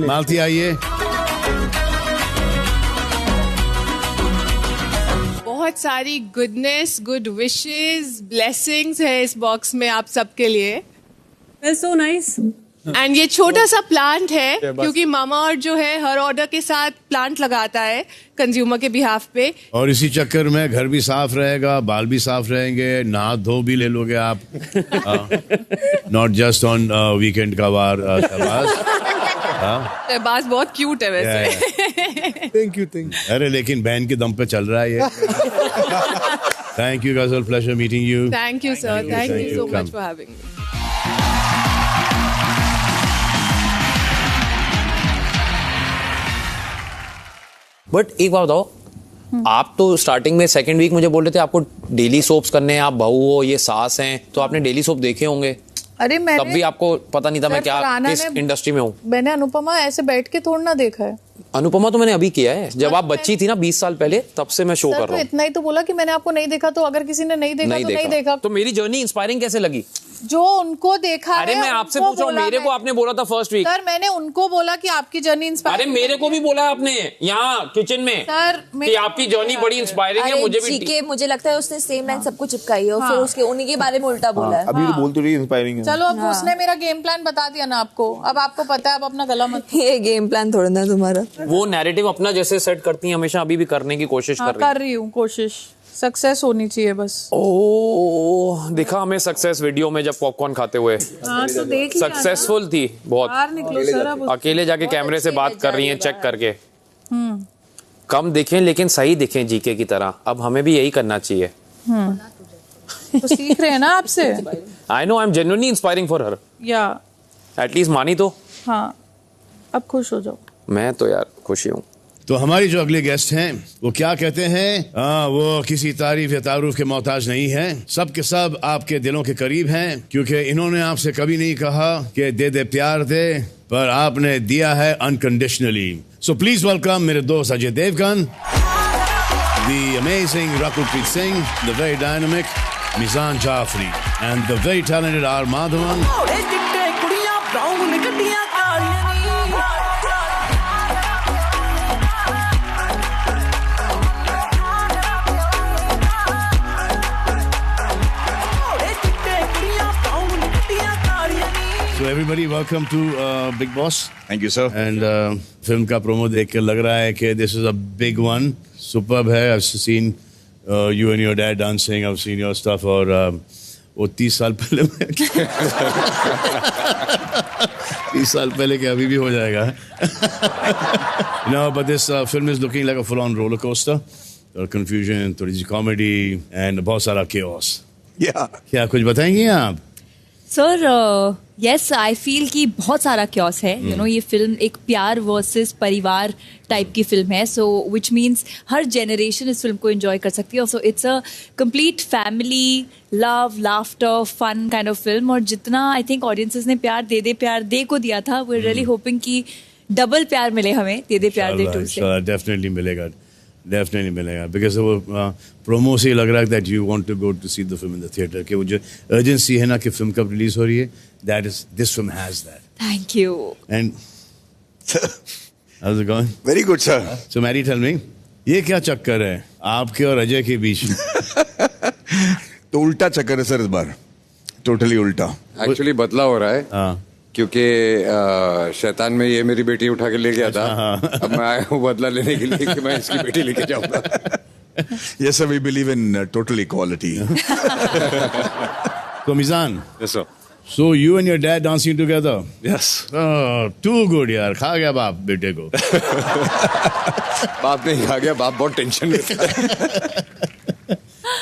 मालती आइए। बहुत सारी गुडनेस, गुड विशेस, ब्लेसिंग्स है इस बॉक्स में आप सबके लिए। That's so nice. एंड ये छोटा सा प्लांट है, क्योंकि मामा और जो है हर ऑर्डर के साथ प्लांट लगाता है कंज्यूमर के बिहाफ पे, और इसी चक्कर में घर भी साफ रहेगा, बाल भी साफ रहेंगे, नहा धो भी ले लोगे आप। नॉट जस्ट ऑन वीकेंड का वार। बात बहुत क्यूट है वैसे। Thank you. अरे लेकिन बहन के दम पे चल रहा है ये। थैंक यू गजल, pleasure meeting you. Thank you sir, thank you so much for having me. But एक बात बताओ, आप तो स्टार्टिंग में सेकंड वीक मुझे बोल रहे थे आपको डेली सोप्स करने हैं, आप बहू हो, ये सास हैं, तो आपने डेली सोप देखे होंगे। अरे मैंने तब भी आपको पता नहीं था मैं क्या किस इंडस्ट्री में हूँ। मैंने अनुपमा ऐसे बैठ के थोड़ा ना देखा है। अनुपमा तो मैंने अभी किया है, जब आप बच्ची थी ना 20 साल पहले, तब से मैं शो कर रहा हूँ। इतना ही तो बोला कि मैंने आपको नहीं देखा, तो अगर किसी ने नहीं देखा तो नहीं देखा। तो मेरी जर्नी इंस्पायरिंग कैसे लगी? जो उनको देखा अरे मैं आपसे पूछा, मेरे को आपने बोला था फर्स्ट वीक। सर मैंने उनको बोला कि आपकी जर्नी इंस्पायरिंग। अरे मेरे को भी बोला आपने यहाँ किचन में सर कि आपकी जर्नी बड़ी इंस्पायरिंग है। मुझे भी मुझे लगता है उसने सेम लाइन सबको चिपकाई है और फिर उसके उन्हीं के बारे में उल्टा बोला है। अभी तो बोल तो रही इंस्पायरिंग है। चलो अब उसने मेरा गेम प्लान बता दिया ना आपको, अब आपको पता है, अब अपना गला मत। ये गेम प्लान थोड़ा ना तुम्हारा। वो नैरेटिव अपना जैसे सेट करती है हमेशा, अभी भी करने की कोशिश कर रही हूँ कोशिश। सक्सेस होनी चाहिए बस। ओह, दिखा हमें सक्सेस वीडियो में जब पॉपकॉर्न खाते हुए। तो देख लिया, सक्सेसफुल थी बहुत। बाहर निकलो सर, अब अकेले जाके कैमरे से बात कर रही हैं चेक करके। कम दिखें लेकिन सही दिखें जीके की तरह। अब हमें भी यही करना चाहिए। तो सीख रहे हैं ना आपसे। I know, I am genuinely inspiring for her. या एटलीस्ट मानी तो। हाँ, अब खुश हो जाओ। मैं तो यार खुशी हूँ। तो हमारी जो अगले गेस्ट हैं वो क्या कहते हैं, वो किसी तारीफ या तारुफ के मोहताज नहीं है। सब के सब आपके दिलों के करीब हैं, क्योंकि इन्होंने आपसे कभी नहीं कहा कि दे दे प्यार दे, पर आपने दिया है अनकंडीशनली। सो प्लीज वेलकम मेरे दोस्त Ajay Devgan, the amazing Rakulpreet Singh, the very dynamic Meezaan Jafri and the very talented R Madhavan. So everybody, welcome to Big Boss. Thank you, sir. And film का प्रोमो देख के लग रहा है कि this is a big one. Superb है. I've seen you and your dad dancing. I've seen your stuff. और वो 30 साल पहले 30 साल पहले के अभी भी हो जाएगा. No, but this film is looking like a full-on roller coaster. Confusion, थोड़ी सी comedy and बहुत सारा chaos. Yeah. क्या कुछ बताएंगे आप? सर यस आई फील कि बहुत सारा क्योस है यू नो ये फिल्म एक प्यार वर्सेस परिवार टाइप की फिल्म है सो विच मीन्स हर जनरेशन इस फिल्म को एंजॉय कर सकती है so it's a complete family love laughter fun kind of film और जितना आई थिंक ऑडियंसेस ने प्यार दे को दिया था वी आर रियली होपिंग कि डबल प्यार मिले हमें दे प्यार दे 2 से डेफिनेटली मिलेगा बिकॉज वो प्रोमो से लग रहा है that you want to go to see the film in the theatre कि वो जो अर्जेंसी है ना कि फिल्म कब रिलीज हो रही है that is this film has that thank you and how's it going? Very good, sir. So Mary, tell me, ये क्या चक्कर है आपके और अजय के बीच में? तो उल्टा चक्कर है सर इस बार, टोटली उल्टा. एक्चुअली बदला हो रहा है. हाँ. क्योंकि शैतान में ये मेरी बेटी उठा के ले गया था. अब मैं आया हूँ बदला लेने के लिए कि मैं इसकी बेटी लेके जाऊंगा. Yes, sir. We believe in total equality. So Mizan. Yes, sir. So you and your dad dancing together? Yes. Oh, too good यार. खा गया बाप बेटे को. बाप नहीं खा गया, बाप बहुत टेंशन में था.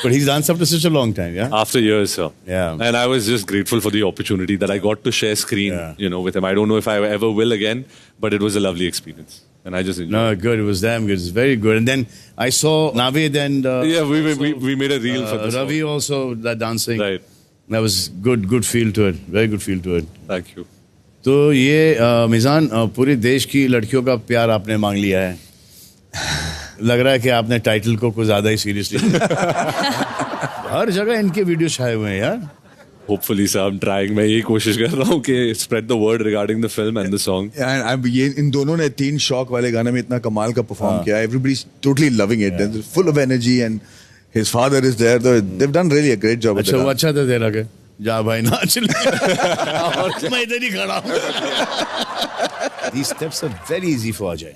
But he's danced after such a long time, yeah? After years, sir. Yeah. And I was just grateful for the opportunity that I got to share screen, with him. I don't know if I ever will again, but it was a lovely experience. And I just enjoyed it. No, good. It was damn good. It's very good. And then I saw Naveed and... we made a reel for this Ravi song. also that dancing. Right. That was good feel to it. Very good feel to it. Thank you. तो ये मिजान पूरे देश की लड़कियों का प्यार आपने मांग लिया है. लग रहा है कि आपने टाइटल को कुछ ज्यादा ही सीरियसली हर जगह इनके वीडियो छाए हुए हैं यार. Hopefully, sir, I'm trying. मैं यही कोशिश कर रहा हूँ कि spread the word regarding the film and the song. ये इन दोनों ने 3 शॉक वाले गाने में इतना कमाल का परफॉर्म किया. Everybody's totally loving it. They're full of energy and his father is there. They've done really a great job. अच्छा वो अच्छा था तेरा के जा भाई नाच ले. मैं इधर ही खड़ा हूँ. These steps are very easy for Ajay.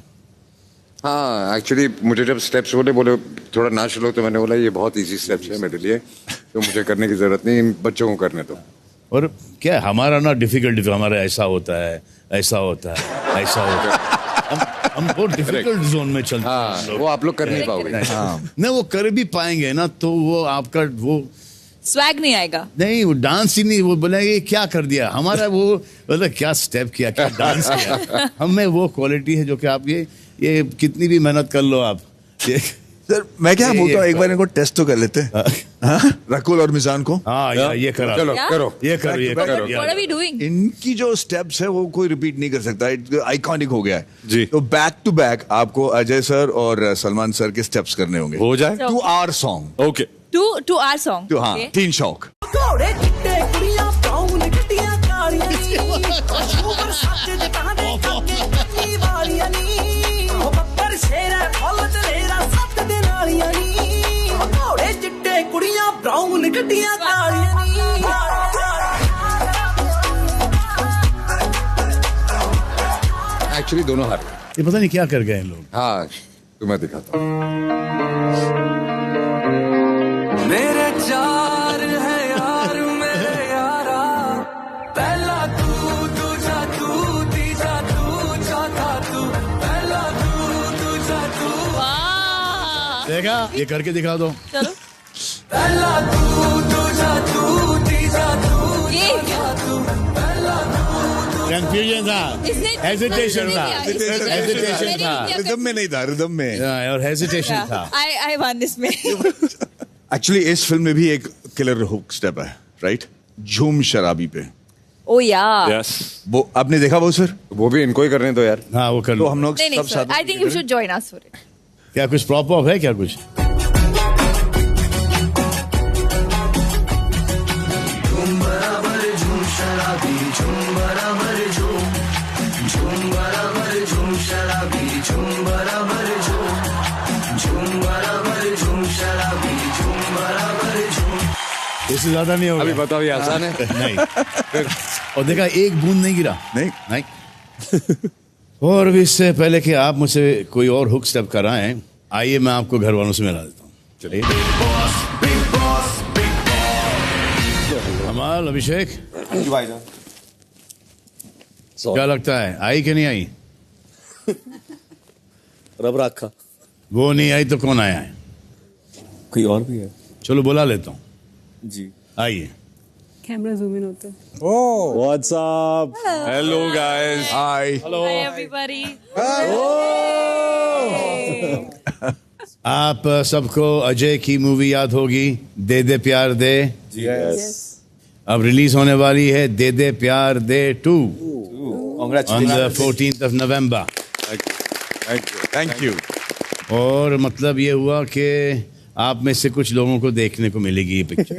हाँ एक्चुअली मुझे जब स्टेप्स बोले थोड़ा नाच लो तो मैंने बोला ये बहुत इजी स्टेप्स है मेरे लिए तो मुझे करने की जरूरत नहीं, बच्चों को करने दो. और क्या हमारा ना डिफिकल्ट हमारा ऐसा होता है ऐसा होता है ऐसा होता है. हम बहुत डिफिकल्ट जोन में चलते हैं. वो आप लोग कर नहीं पाओगे. नहीं वो कर भी पाएंगे ना तो वो आपका वो स्वैग नहीं आएगा. नहीं वो डांस ही नहीं. वो बोलेंगे क्या कर दिया हमारा वो मतलब क्या स्टेप किया क्या डांस किया. हमें वो क्वालिटी है जो कि आप ये कितनी भी मेहनत कर लो आप. सर मैं क्या बोलता हूँ एक बार इनको टेस्ट तो कर लेते हैं रकुल और मिजान को. हाँ ये करो ये करो. What are we doing? इनकी जो स्टेप्स है वो कोई रिपीट नहीं कर सकता. आइकॉनिक हो गया है जी. तो बैक टू बैक आपको अजय सर और सलमान सर के स्टेप्स करने होंगे. हो जाए two hour song. Okay two hour song. हाँ 3 शौक. एक्चुअली दोनों हार. ये पता नहीं क्या कर गए लोग. हाँ तो मैं दिखाता हूँ. मेरे 4 है यार मेरे यारा पहला तू दूजा तू तीजा तू चौथा तू पहला तू दूजा तू. देखा ये करके दिखा दो. चलो पहला तू दूजा तू तीजा तू चौथा तू पहला तू. कंफ्यूजन था. हेजिटेशन था. हेजिटेशन था. रिदम में नहीं था. रिदम में और हेजिटेशन था. I won this में. एक्चुअली इस फिल्म में भी एक किलर हुक स्टेप है राइट. झूम शराबी पे. ओ यार. Yes. वो आपने देखा वो सर. वो भी इनको ही करने दो यार. हाँ वो कर तो लो. हम लोग नहीं सब साथ. I think you should join us for it. क्या कुछ प्रॉप ऑफ है क्या कुछ. इससे ज्यादा नहीं होगा. अभी बताओ ये आसान है. नहीं. और देखा एक बूंद नहीं गिरा. नहीं. और भी इससे पहले कि आप मुझसे कोई और हुक स्टेप कराएं आइए मैं आपको घर वालों से मिला देता हूँ. चलिए. कमाल अभिषेक क्या लगता है आई कि नहीं आई. रब रखा. वो नहीं आई तो कौन आया है. कोई और भी है. चलो बुला लेता हूँ. जी आइए. कैमरा जूम इन होता है। Oh, what's up? Hello guys. Hi. Hello. Hi everybody. आप सबको अजय की मूवी याद होगी, दे दे प्यार दे। Yes. अब रिलीज होने वाली है दे दे प्यार दे 2 Congratulations. on the 14th of November. Thank you. और मतलब ये हुआ कि आप में से कुछ लोगों को देखने को मिलेगी ये picture.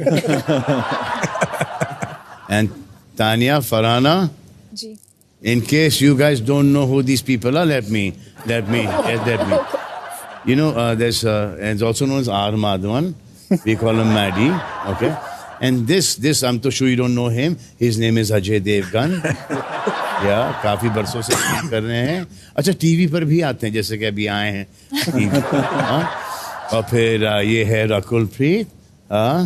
And Tanya, Farhana, ji in case you guys don't know who these people are, let me. You know, there's it's also known as R. Madhavan. We call him Maddie. Okay, and this I'm so sure you don't know him. His name is Ajay Devgan. Yeah, काफी बरसों से काम कर रहे हैं। अच्छा, TV पर भी आते हैं, जैसे कि अभी आए हैं TV पर, हाँ? और फिर ये है रकुल प्रीत। हाँ,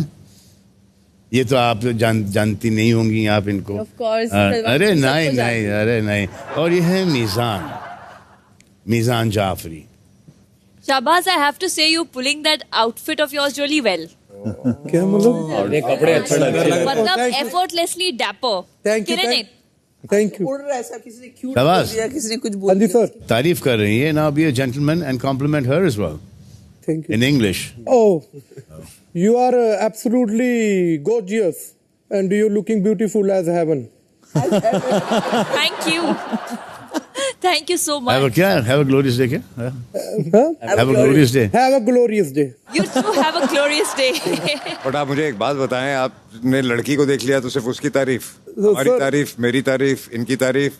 ये तो आप जानती नहीं होंगी आप इनको। Of course. अरे नहीं। और ये है मीज़ान Jafri. Shahbaz, I have to say you pulling that outfit of yours really well. क्या मतलब? कपड़े अच्छे लग रहे हैं। मतलब effortlessly dapper. Killing it. Thank you. उड़ रहा है ऐसा, किसी ने क्यूट शाबाश। बोल दिया, किसी ने कुछ बोल दिया। सर तारीफ कर रही है। Now be a gentleman and compliment her as well. Thank you. In English. Oh, you are absolutely gorgeous and you're looking beautiful as heaven. Thank you. Thank you so much. Have a glorious day क्या? Huh? Have a glorious day. Have a glorious day. You too have a glorious day. But आप मुझे एक बात बताएं, आपने लड़की को देख लिया तो सिर्फ उसकी तारीफ, हमारी sir- तारीफ, मेरी तारीफ, इनकी तारीफ,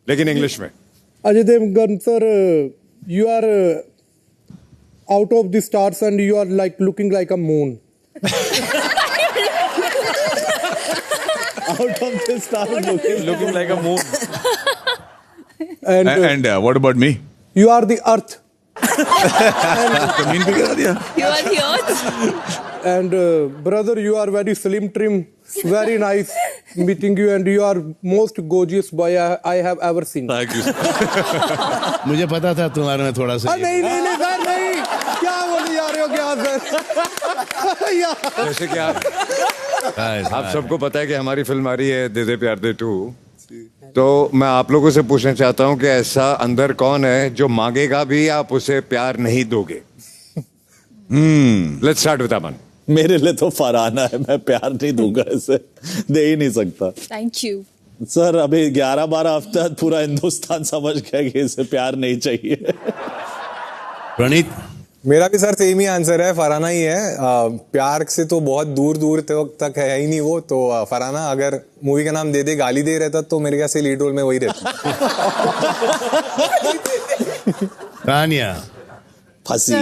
लेकिन इंग्लिश में। Ajay Devgan sir, you are out of the stars and you are like looking like a moon. Out of the stars, looking like a moon. And What about me? you are the earth. जमीन पे गिरा दिया। You are the earth. And brother, you are very slim trim, very nice meeting you, and you are most gorgeous boy I have ever seen. Thank you. मुझे पता था तुम्हारे में थोड़ा सा। नहीं सर नहीं, क्या बोली जा रहे हो क्या सर? यार। जैसे कि आप सबको पता है कि हमारी फिल्म आ रही है दे दे प्यार दे 2, तो मैं आप लोगों से पूछना चाहता हूं कि ऐसा अंदर कौन है जो मांगेगा भी आप उसे प्यार नहीं दोगे? लेट्स स्टार्ट विद अमन। मेरे लिए तो फरहाना है, मैं प्यार नहीं दूंगा, इसे दे ही नहीं सकता। Thank you. सर अभी 11-12 हफ्ते पूरा हिंदुस्तान समझ गया कि इसे प्यार नहीं चाहिए। प्रणीत, मेरा भी सर सेम ही आंसर है, फरहाना ही है। प्यार से तो बहुत दूर दूर तक है ही नहीं वो तो। फरहाना अगर मूवी का नाम दे दे गाली दे रहता तो मेरे ख्याल से लीड रोल में वही रहता। तानिया, फंसी।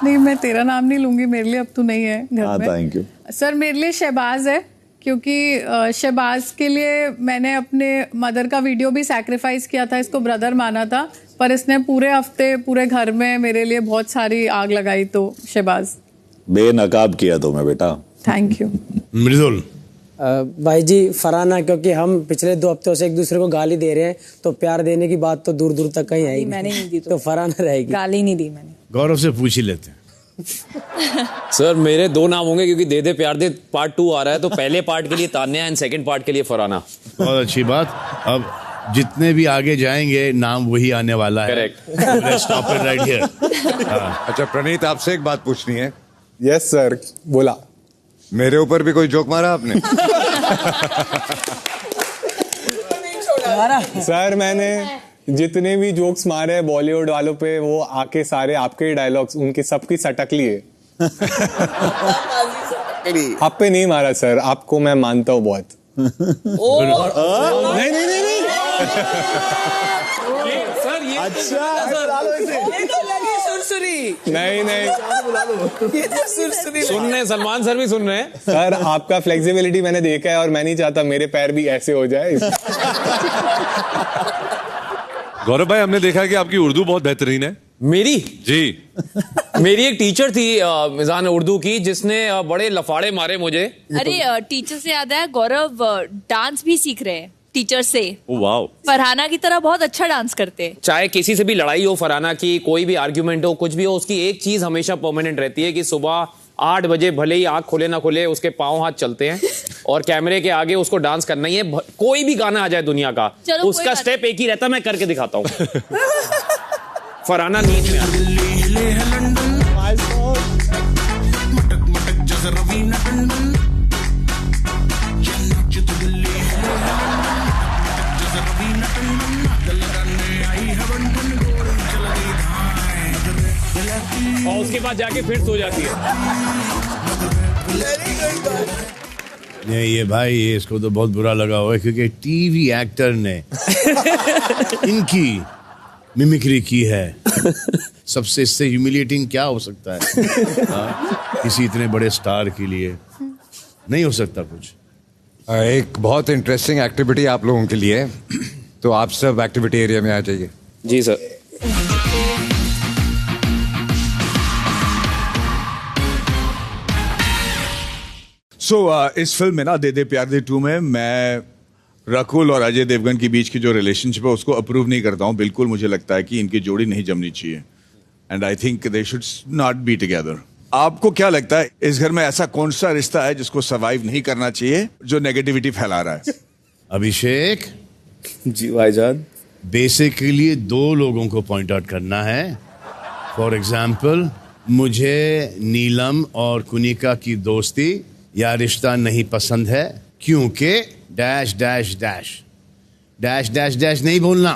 नहीं, मैं तेरा नाम नहीं लूंगी, मेरे लिए अब तू नहीं है घर में। थैंक यू सर, मेरे लिए शहबाज है, क्योंकि शहबाज के लिए मैंने अपने मदर का वीडियो भी सैक्रिफाइस किया था, इसको ब्रदर माना था, पर इसने पूरे हफ्ते पूरे घर में मेरे लिए बहुत सारी आग लगाई। तो शहबाज। बेनकाब किया तुम्हें बेटा। Thank you. मृदुल। भाई जी फरहाना, क्योंकि हम पिछले 2 हफ्तों से एक दूसरे को गाली दे रहे हैं, तो प्यार देने की बात तो दूर दूर तक कहीं आएगी। मैंने नहीं दी तो फरहाना रहेगी। गाली नहीं दी मैंने। गौरव से पूछ ही लेते हैं। सर मेरे 2 नाम होंगे, क्योंकि दे दे प्यार दे पार्ट 2 आ रहा है, तो पहले पार्ट के लिए तान्या एंड सेकंड पार्ट के लिए फरहाना। बहुत अच्छी बात। अब जितने भी आगे जाएंगे नाम वही आने वाला है। Correct. Stop it right here. अच्छा प्रणीत, आपसे एक बात पूछनी है। यस सर, बोला। मेरे ऊपर भी कोई जोक मारा आपने? सर मैंने जितने भी जोक्स मारे हैं बॉलीवुड वालों पे, वो आके सारे आपके ही डायलॉग्स, उनके सबकी सटक लिए। आप पे नहीं मारा सर, आपको मैं मानता हूँ बहुत। नहीं नहीं नहीं नहीं सर ये अच्छा ये तो लगी सुरसुरी। नहीं नहीं ये तो सुरसुरी सुन रहे हैं, सलमान सर भी सुन रहे हैं। सर आपका फ्लेक्सिबिलिटी मैंने देखा है और मैं नहीं चाहता मेरे पैर भी ऐसे हो जाए। गौरव भाई, हमने देखा कि आपकी उर्दू बहुत बेहतरीन है। मेरी जी। मेरी एक टीचर थी मिजान उर्दू की, जिसने बड़े लफाड़े मारे मुझे। अरे टीचर से याद है, गौरव डांस भी सीख रहे हैं टीचर से। वाओ। फरहाना की तरह बहुत अच्छा डांस करते हैं। चाहे किसी से भी लड़ाई हो, फरहाना की कोई भी आर्ग्यूमेंट हो, कुछ भी हो, उसकी एक चीज हमेशा परमानेंट रहती है कि सुबह 8 बजे भले ही आँख खोले ना खोले उसके पाँव हाथ चलते हैं और कैमरे के आगे उसको डांस करना ही है। कोई भी गाना आ जाए दुनिया का, उसका स्टेप एक ही रहता है, मैं करके दिखाता हूँ। फरहाना नींद में और उसके बाद जाके फिर सो जाती है। नहीं ये भाई इसको तो बहुत बुरा लगा हुआ है क्योंकि टीवी एक्टर ने इनकी मिमिक्री की है। सबसे इससे ह्यूमिलिएटिंग क्या हो सकता है किसी इतने बड़े स्टार के लिए? नहीं हो सकता कुछ। एक बहुत इंटरेस्टिंग एक्टिविटी आप लोगों के लिए, तो आप सब एक्टिविटी एरिया में आ जाइए। जी सर। इस फिल्म में ना दे दे प्यार दे 2 में मैं रकुल और अजय देवगन के बीच की जो रिलेशनशिप है उसको अप्रूव नहीं करता हूँ बिल्कुल। मुझे लगता है कि इनकी जोड़ी नहीं जमनी चाहिए and I think they should not be together. आपको क्या लगता है इस घर में ऐसा कौन सा रिश्ता है जिसको सर्वाइव नहीं करना चाहिए, जो नेगेटिविटी फैला रहा है? अभिषेक जी भाईजान, बेसिकली 2 लोगों को पॉइंट आउट करना है। फॉर एग्जाम्पल, मुझे नीलम और कुनिका की दोस्ती या रिश्ता नहीं पसंद है क्योंकि dash dash dash dash dash dash नहीं बोलना।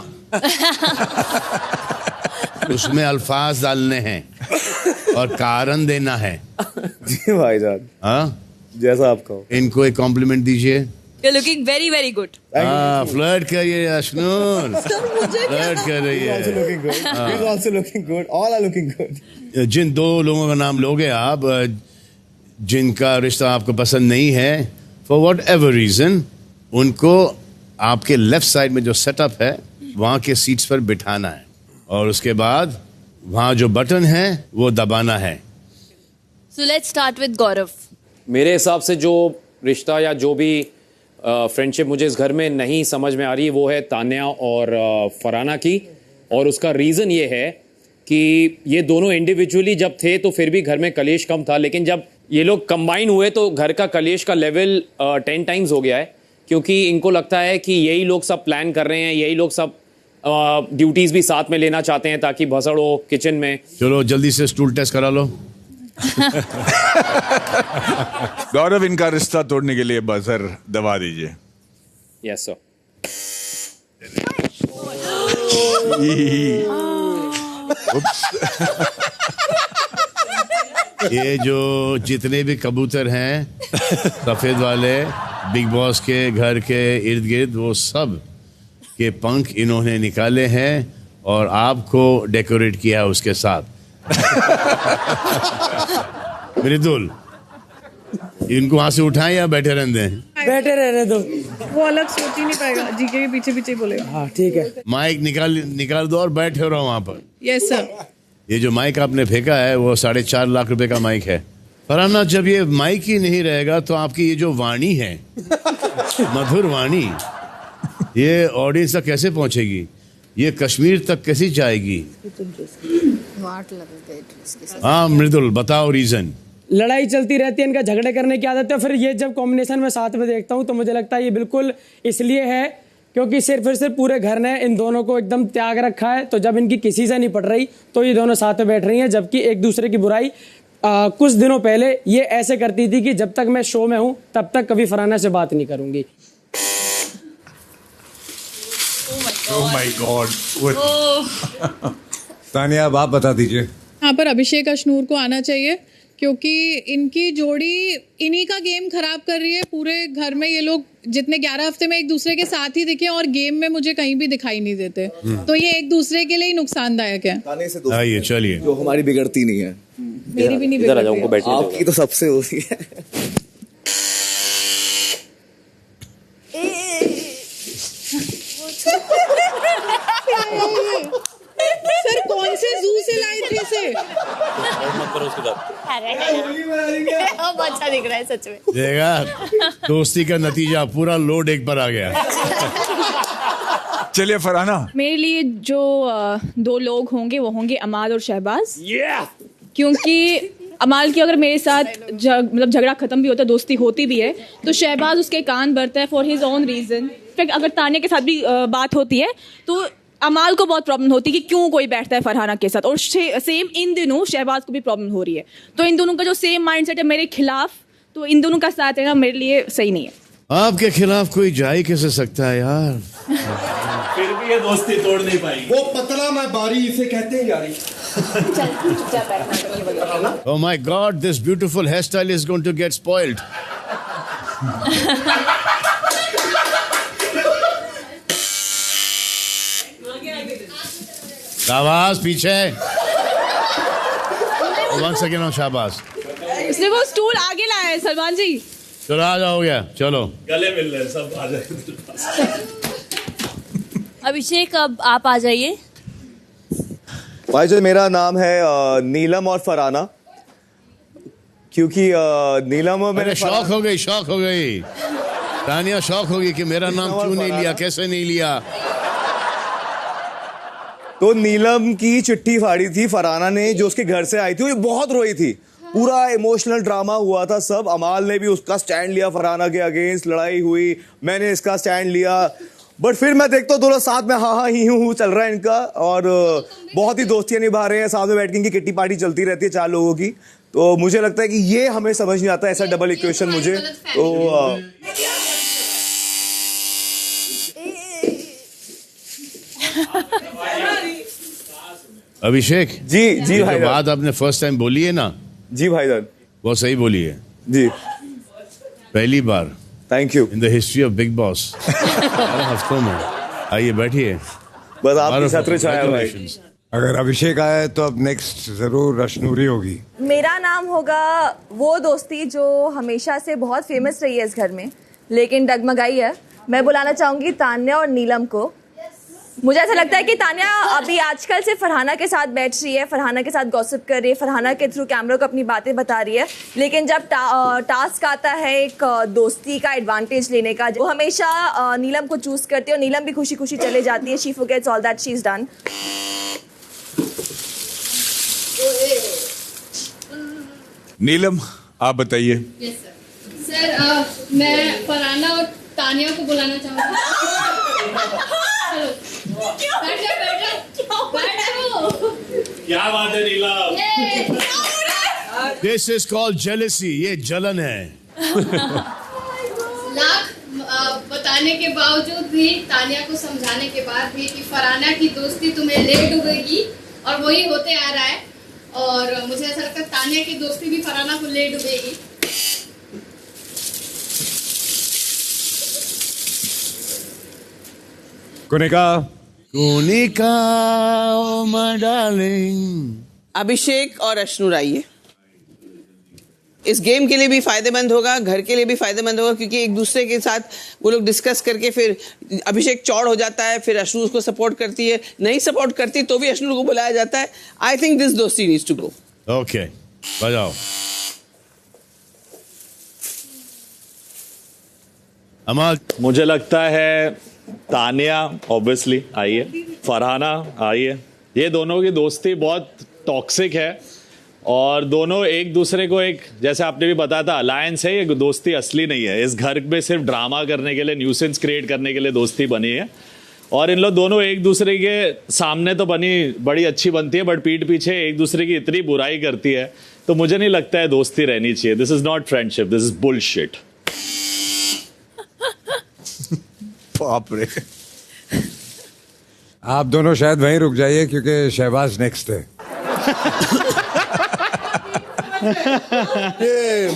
उसमें अल्फाज डालने हैं और कारण देना है। जी भाईजान, हाँ जैसा आप कहो। इनको एक कॉम्प्लीमेंट दीजिए। You're looking very very good. Flirt करिए अश्नूर, फ्लर्ट कर रही है। He's also looking good. All are looking good. जिन 2 लोगों का नाम लोगे आप जिनका रिश्ता आपको पसंद नहीं है फॉर वॉट एवर रीजन, उनको आपके लेफ्ट साइड में जो सेटअप है वहां के सीट्स पर बिठाना है और उसके बाद वहां जो बटन है वो दबाना है। So let's start with Gaurav. मेरे हिसाब से जो रिश्ता या जो भी फ्रेंडशिप मुझे इस घर में नहीं समझ में आ रही वो है तान्या और फरहाना की। और उसका रीज़न ये है कि ये दोनों इंडिविजुअली जब थे तो फिर भी घर में कलेश कम था, लेकिन जब ये लोग कंबाइन हुए तो घर का कलेश का लेवल 10 टाइम्स हो गया है, क्योंकि इनको लगता है कि यही लोग सब प्लान कर रहे हैं, यही लोग सब ड्यूटीज भी साथ में लेना चाहते हैं ताकि भसड़ हो किचन में। चलो जल्दी से स्टूल टेस्ट करा लो। गौरव, इनका रिश्ता तोड़ने के लिए बजर दबा दीजिए। Yes sir. ये जो जितने भी कबूतर हैं सफेद वाले बिग बॉस के घर के इर्द गिर्द, वो सब के पंख इन्होंने निकाले हैं और आपको डेकोरेट किया उसके साथ। मृदुल, इनको वहां से उठाएं या बैठे रहने दें? बैठे रहने दो, वो अलग सोच ही नहीं पाएगा, जीके के पीछे पीछे बोलेगा। हाँ ठीक है। माइक निकाल दो और बैठे रहो वहां पर। Yes sir. ये जो माइक आपने फेंका है वो 4.5 लाख रुपए का माइक है। फरहाना, जब ये माइक ही नहीं रहेगा तो आपकी ये जो वाणी है मधुर वाणी, ये ऑडियंस तक कैसे पहुंचेगी? ये कश्मीर तक कैसे जाएगी? हाँ मृदुल, बताओ रीजन। लड़ाई चलती रहती है, इनका झगड़े करने की आदत है। फिर ये जब कॉम्बिनेशन में साथ में देखता हूँ तो मुझे लगता है ये बिल्कुल इसलिए है क्योंकि सिर्फ और सिर्फ पूरे घर ने इन दोनों को एकदम त्याग रखा है। तो जब इनकी किसी से नहीं पड़ रही तो ये दोनों साथ में बैठ रही हैं, जबकि एक दूसरे की बुराई कुछ दिनों पहले ये ऐसे करती थी कि जब तक मैं शो में हूँ तब तक कभी फरहाना से बात नहीं करूंगी। Oh my God. तानिया, अब आप बता दीजिए। यहाँ पर अभिषेक अशनूर को आना चाहिए क्योंकि इनकी जोड़ी इन्हीं का गेम खराब कर रही है। पूरे घर में ये लोग जितने 11 हफ्ते में एक दूसरे के साथ ही दिखे और गेम में मुझे कहीं भी दिखाई नहीं देते, तो ये एक दूसरे के लिए नुकसानदायक है। आइए चलिए। जो हमारी बिगड़ती नहीं है, मेरी भी नहीं बिगड़ती, आपकी तो सबसे होती है। सर कौन से जू से लाए थे इसे? बहुत अच्छा दिख रहा है सच में। देखा, दोस्ती का नतीजा, पूरा लोड एक पर आ गया। चलिए फरहाना। मेरे लिए जो 2 लोग होंगे वो होंगे अमाद और शहबाज। क्योंकि अमाल की अगर मेरे साथ मतलब झगड़ा खत्म भी होता है, दोस्ती होती भी है, तो शहबाज उसके कान भरता है फॉर हिज ओन रीजन। अगर तानिया के साथ भी बात होती है तो अमाल को बहुत प्रॉब्लम होती है कि क्यों कोई बैठता है फरहाना के साथ, और सेम इन दिनों शहबाज को भी प्रॉब्लम हो रही है। तो इन दोनों का जो सेम माइंडसेट है मेरे खिलाफ, तो इन दोनों का साथ रहना मेरे लिए सही नहीं है। आपके खिलाफ कोई जा ही कैसे सकता है यार? फिर भी ये दोस्ती तोड़ नहीं पाई। वो पतला मैं बारी इसे कहते हैं यारी। Oh my God, this beautiful hairstyle is going to get spoiled. शाबाश पीछे। Once again on शाबाश। उसने वो स्टूल आगे लाया है सलमान जी। चलो आ जाओ गया, चलो गले मिल रहे हैं सब, आ जाए। अभिषेक अब आप आ जाइए। भाई जो मेरा नाम है नीलम और फरहाना, क्योंकि नीलम और मेरे शौक हो गई तानिया, शौक होगी कि मेरा नाम क्यों नहीं लिया, कैसे नहीं लिया। तो नीलम की चिट्ठी फाड़ी थी फरहाना ने, जो उसके घर से आई थी, वो बहुत रोई थी, पूरा इमोशनल ड्रामा हुआ था सब। अमाल ने भी उसका स्टैंड लिया फरहाना के अगेंस्ट, लड़ाई हुई, मैंने इसका स्टैंड लिया, बट फिर मैं देखता हूँ दोनों साथ में हाँ ही हूँ चल रहा है इनका, और बहुत ही दोस्तियां निभा रहे हैं, साथ में बैठ के इनकी किट्टी पार्टी चलती रहती है 4 लोगों की। तो मुझे लगता है कि ये हमें समझ नहीं आता ऐसा डबल इक्वेशन मुझे। तो अभिषेक जी भाई, बात आपने फर्स्ट टाइम बोली है ना? जी भाईजान, वो सही बोली है जी, पहली बार। Thank you. In the history of Bigg Boss. 12 हफ्तों में। आइए बैठिए। बस आपकी छत्र छाया भाई। अगर अभिषेक आया तो अब नेक्स्ट जरूर रश्नूरी होगी। मेरा नाम होगा वो दोस्ती जो हमेशा से बहुत फेमस रही है इस घर में, लेकिन डगमगाई है। मैं बुलाना चाहूंगी तान्या और नीलम को। मुझे ऐसा लगता है कि तान्या अभी आजकल से फरहाना के साथ बैठ रही है, फरहाना के साथ गॉसिप कर रही है, फरहाना के थ्रू कैमरा को अपनी बातें बता रही है, लेकिन जब टास्क आता है एक दोस्ती का एडवांटेज लेने का, वो हमेशा नीलम को चूज करती है और नीलम भी खुशी खुशी चले जाती है। She forgets all that she is done. Neelam आप बताइए। यस सर, मैं फरहाना और तानिया को बुलाना चाहूँगी। क्या बात है नीलम? दिस इज कॉल्ड जेलसी, ये जलन है। लाख बताने के बावजूद भी, तानिया को समझाने के बाद भी कि फरहाना की दोस्ती तुम्हें ले डूबेगी, और वही होते आ रहा है। और मुझे ऐसा लगता है तानिया की दोस्ती भी फरहाना को ले डूबेगी। Kunika oh my darling. Abhishek और अश्नूर आइए। इस गेम के लिए भी फायदेमंद होगा, घर के लिए भी फायदेमंद होगा, क्योंकि एक दूसरे के साथ वो लोग डिस्कस करके फिर अभिषेक चौड़ हो जाता है, फिर अश्नूर उसको सपोर्ट करती है, नहीं सपोर्ट करती तो भी अश्नूर को बुलाया जाता है। आई थिंक दिस दोस्ती नीड्स टू गो। ओके, बजाओ। अमाल, मुझे लगता है तानिया ऑब्वियसली आइए, फरहाना आइए। ये दोनों की दोस्ती बहुत टॉक्सिक है, और दोनों एक दूसरे को, एक जैसे आपने भी बताया था, अलायंस है, ये दोस्ती असली नहीं है। इस घर में सिर्फ ड्रामा करने के लिए, न्यूसेंस क्रिएट करने के लिए दोस्ती बनी है, और इन लोग दोनों एक दूसरे के सामने तो बड़ी अच्छी बनती है, बट पीठ पीछे एक दूसरे की इतनी बुराई करती है, तो मुझे नहीं लगता है दोस्ती रहनी चाहिए। This is not friendship, this is bullshit. बाप रे। आप दोनों शायद वहीं रुक जाइए, क्योंकि शहबाज नेक्स्ट है। ये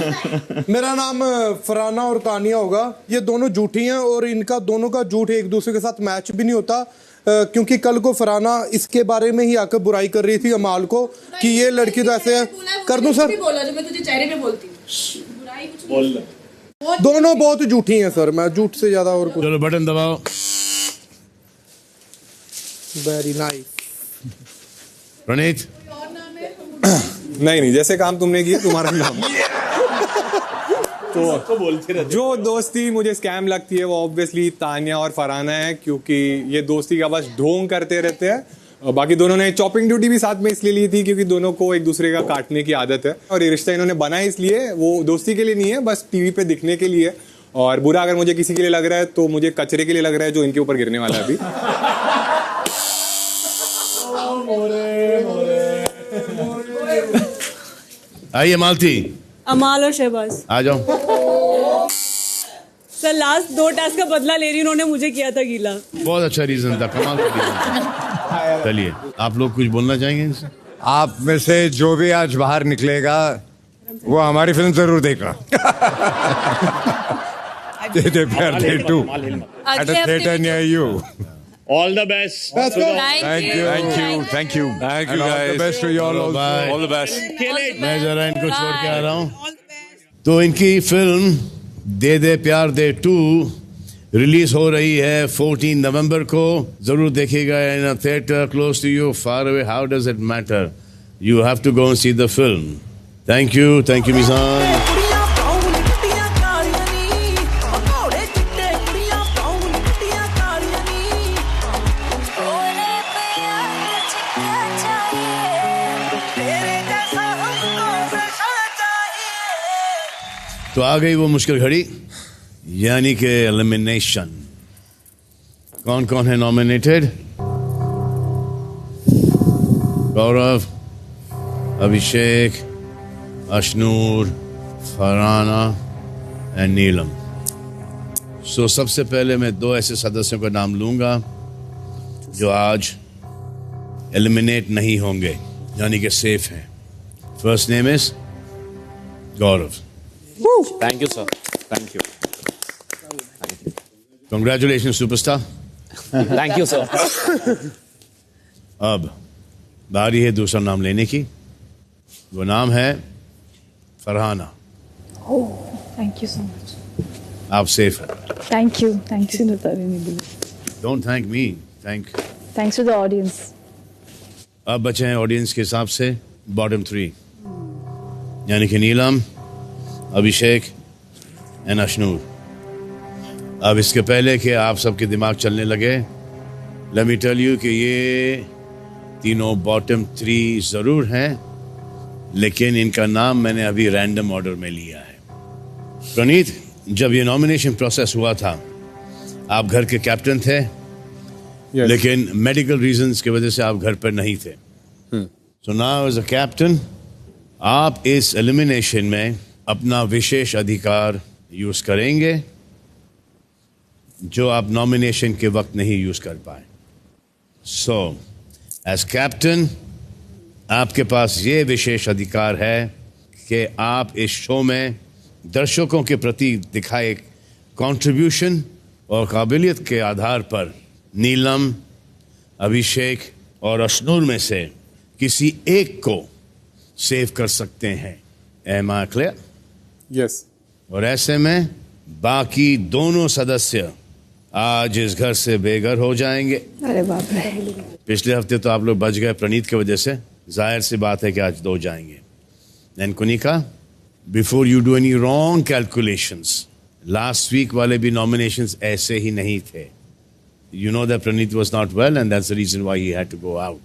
मेरा नाम फरहाना और तानिया होगा। ये दोनों झूठी हैं, और इनका दोनों का झूठ एक दूसरे के साथ मैच भी नहीं होता, क्योंकि कल को फरहाना इसके बारे में ही आकर बुराई कर रही थी अमाल को कि ये लड़की तो ऐसे है। कर दूं सर? बोला जो मैं तुझे चेहरे पे बोलती हूं। बोल। दोनों बहुत झूठी हैं सर, मैं झूठ से ज्यादा और कुछ। चलो बटन दबाओ। Very nice. प्रणीत। नहीं, जैसे काम तुमने किया तुम्हारा नाम। तो बोलते रहते। जो दोस्ती मुझे स्कैम लगती है वो ऑब्वियसली तानिया और फरहाना है, क्योंकि ये दोस्ती का बस ढोंग करते रहते हैं, और बाकी दोनों ने चॉपिंग ड्यूटी भी साथ में इसलिए ली थी क्योंकि दोनों को एक दूसरे का काटने की आदत है, और ये रिश्ता इन्होंने बनाया इसलिए, वो दोस्ती के लिए नहीं है, बस टीवी पे दिखने के लिए। और बुरा अगर मुझे किसी के लिए लग रहा है तो मुझे कचरे के लिए लग रहा है जो इनके ऊपर गिरने वाला है अभी। आइए मालती। अमाल और शहबाज आ जाओ। सर लास्ट 2 टास्क का बदला ले रही उन्होंने मुझे किया था गीला। बहुत अच्छा रीजन था, कमाल का रीजन। चलिए आप लोग कुछ बोलना चाहेंगे इनसे? आप में से जो भी आज बाहर निकलेगा वो हमारी फिल्म जरूर देखना। दे प्यार दे 2 at a theater near you. All the best. Thank you. Thank you guys. All the best to you all. All the best. मैं जरा इनको छोड़ के आ रहा हूँ। तो इनकी फिल्म दे दे प्यार दे 2 रिलीज हो रही है 14 नवंबर को। जरूर देखिएगा in a theatre close to you, far away. How does it matter? You have to go and see the film. Thank you Meezaan. तो आ गई वो मुश्किल घड़ी, यानी कि एलिमिनेशन। कौन कौन है nominated? Gaurav, Abhishek, Ashnoor, Farhana and Neelam. So सबसे पहले मैं 2 ऐसे सदस्यों का नाम लूंगा जो आज एलिमिनेट नहीं होंगे, यानी कि सेफ हैं। First name is Gaurav. Thank you sir, thank you. Congratulations, superstar. Thank you sir. अब बारी है दूसरा नाम लेने की। वो नाम है Farhana. Thank you so much. आप सेफ हैं। Thank you Don't thank me. Thanks to the audience. अब बचे हैं ऑडियंस के हिसाब से बॉटम 3, यानी कि नीलम, अभिषेक एंड अशनूर। अब इसके पहले कि आप सबके दिमाग चलने लगे, लेट मी टेल यू कि ये तीनों बॉटम 3 जरूर हैं, लेकिन इनका नाम मैंने अभी रैंडम ऑर्डर में लिया है। प्रणीत, जब ये नॉमिनेशन प्रोसेस हुआ था आप घर के कैप्टन थे, लेकिन मेडिकल रीजंस की वजह से आप घर पर नहीं थे। So now as a captain आप इस एलिमिनेशन में अपना विशेष अधिकार यूज करेंगे जो आप नॉमिनेशन के वक्त नहीं यूज कर पाए। सो एज कैप्टन आपके पास ये विशेष अधिकार है कि आप इस शो में दर्शकों के प्रति दिखाए कंट्रीब्यूशन और काबिलियत के आधार पर नीलम, अभिषेक और अशनूर में से किसी एक को सेव कर सकते हैं। Am I clear? यस। और ऐसे में बाकी दोनों सदस्य आज इस घर से बेघर हो जाएंगे। अरे बाप रे। पिछले हफ्ते तो आप लोग बच गए प्रणीत की वजह से, जाहिर सी बात है कि आज 2 जाएंगे। And Kunika, before you do any wrong calculations, last week वाले भी नॉमिनेशंस ऐसे ही नहीं थे। You know that Praneet was not well and that's the reason why he had to go out.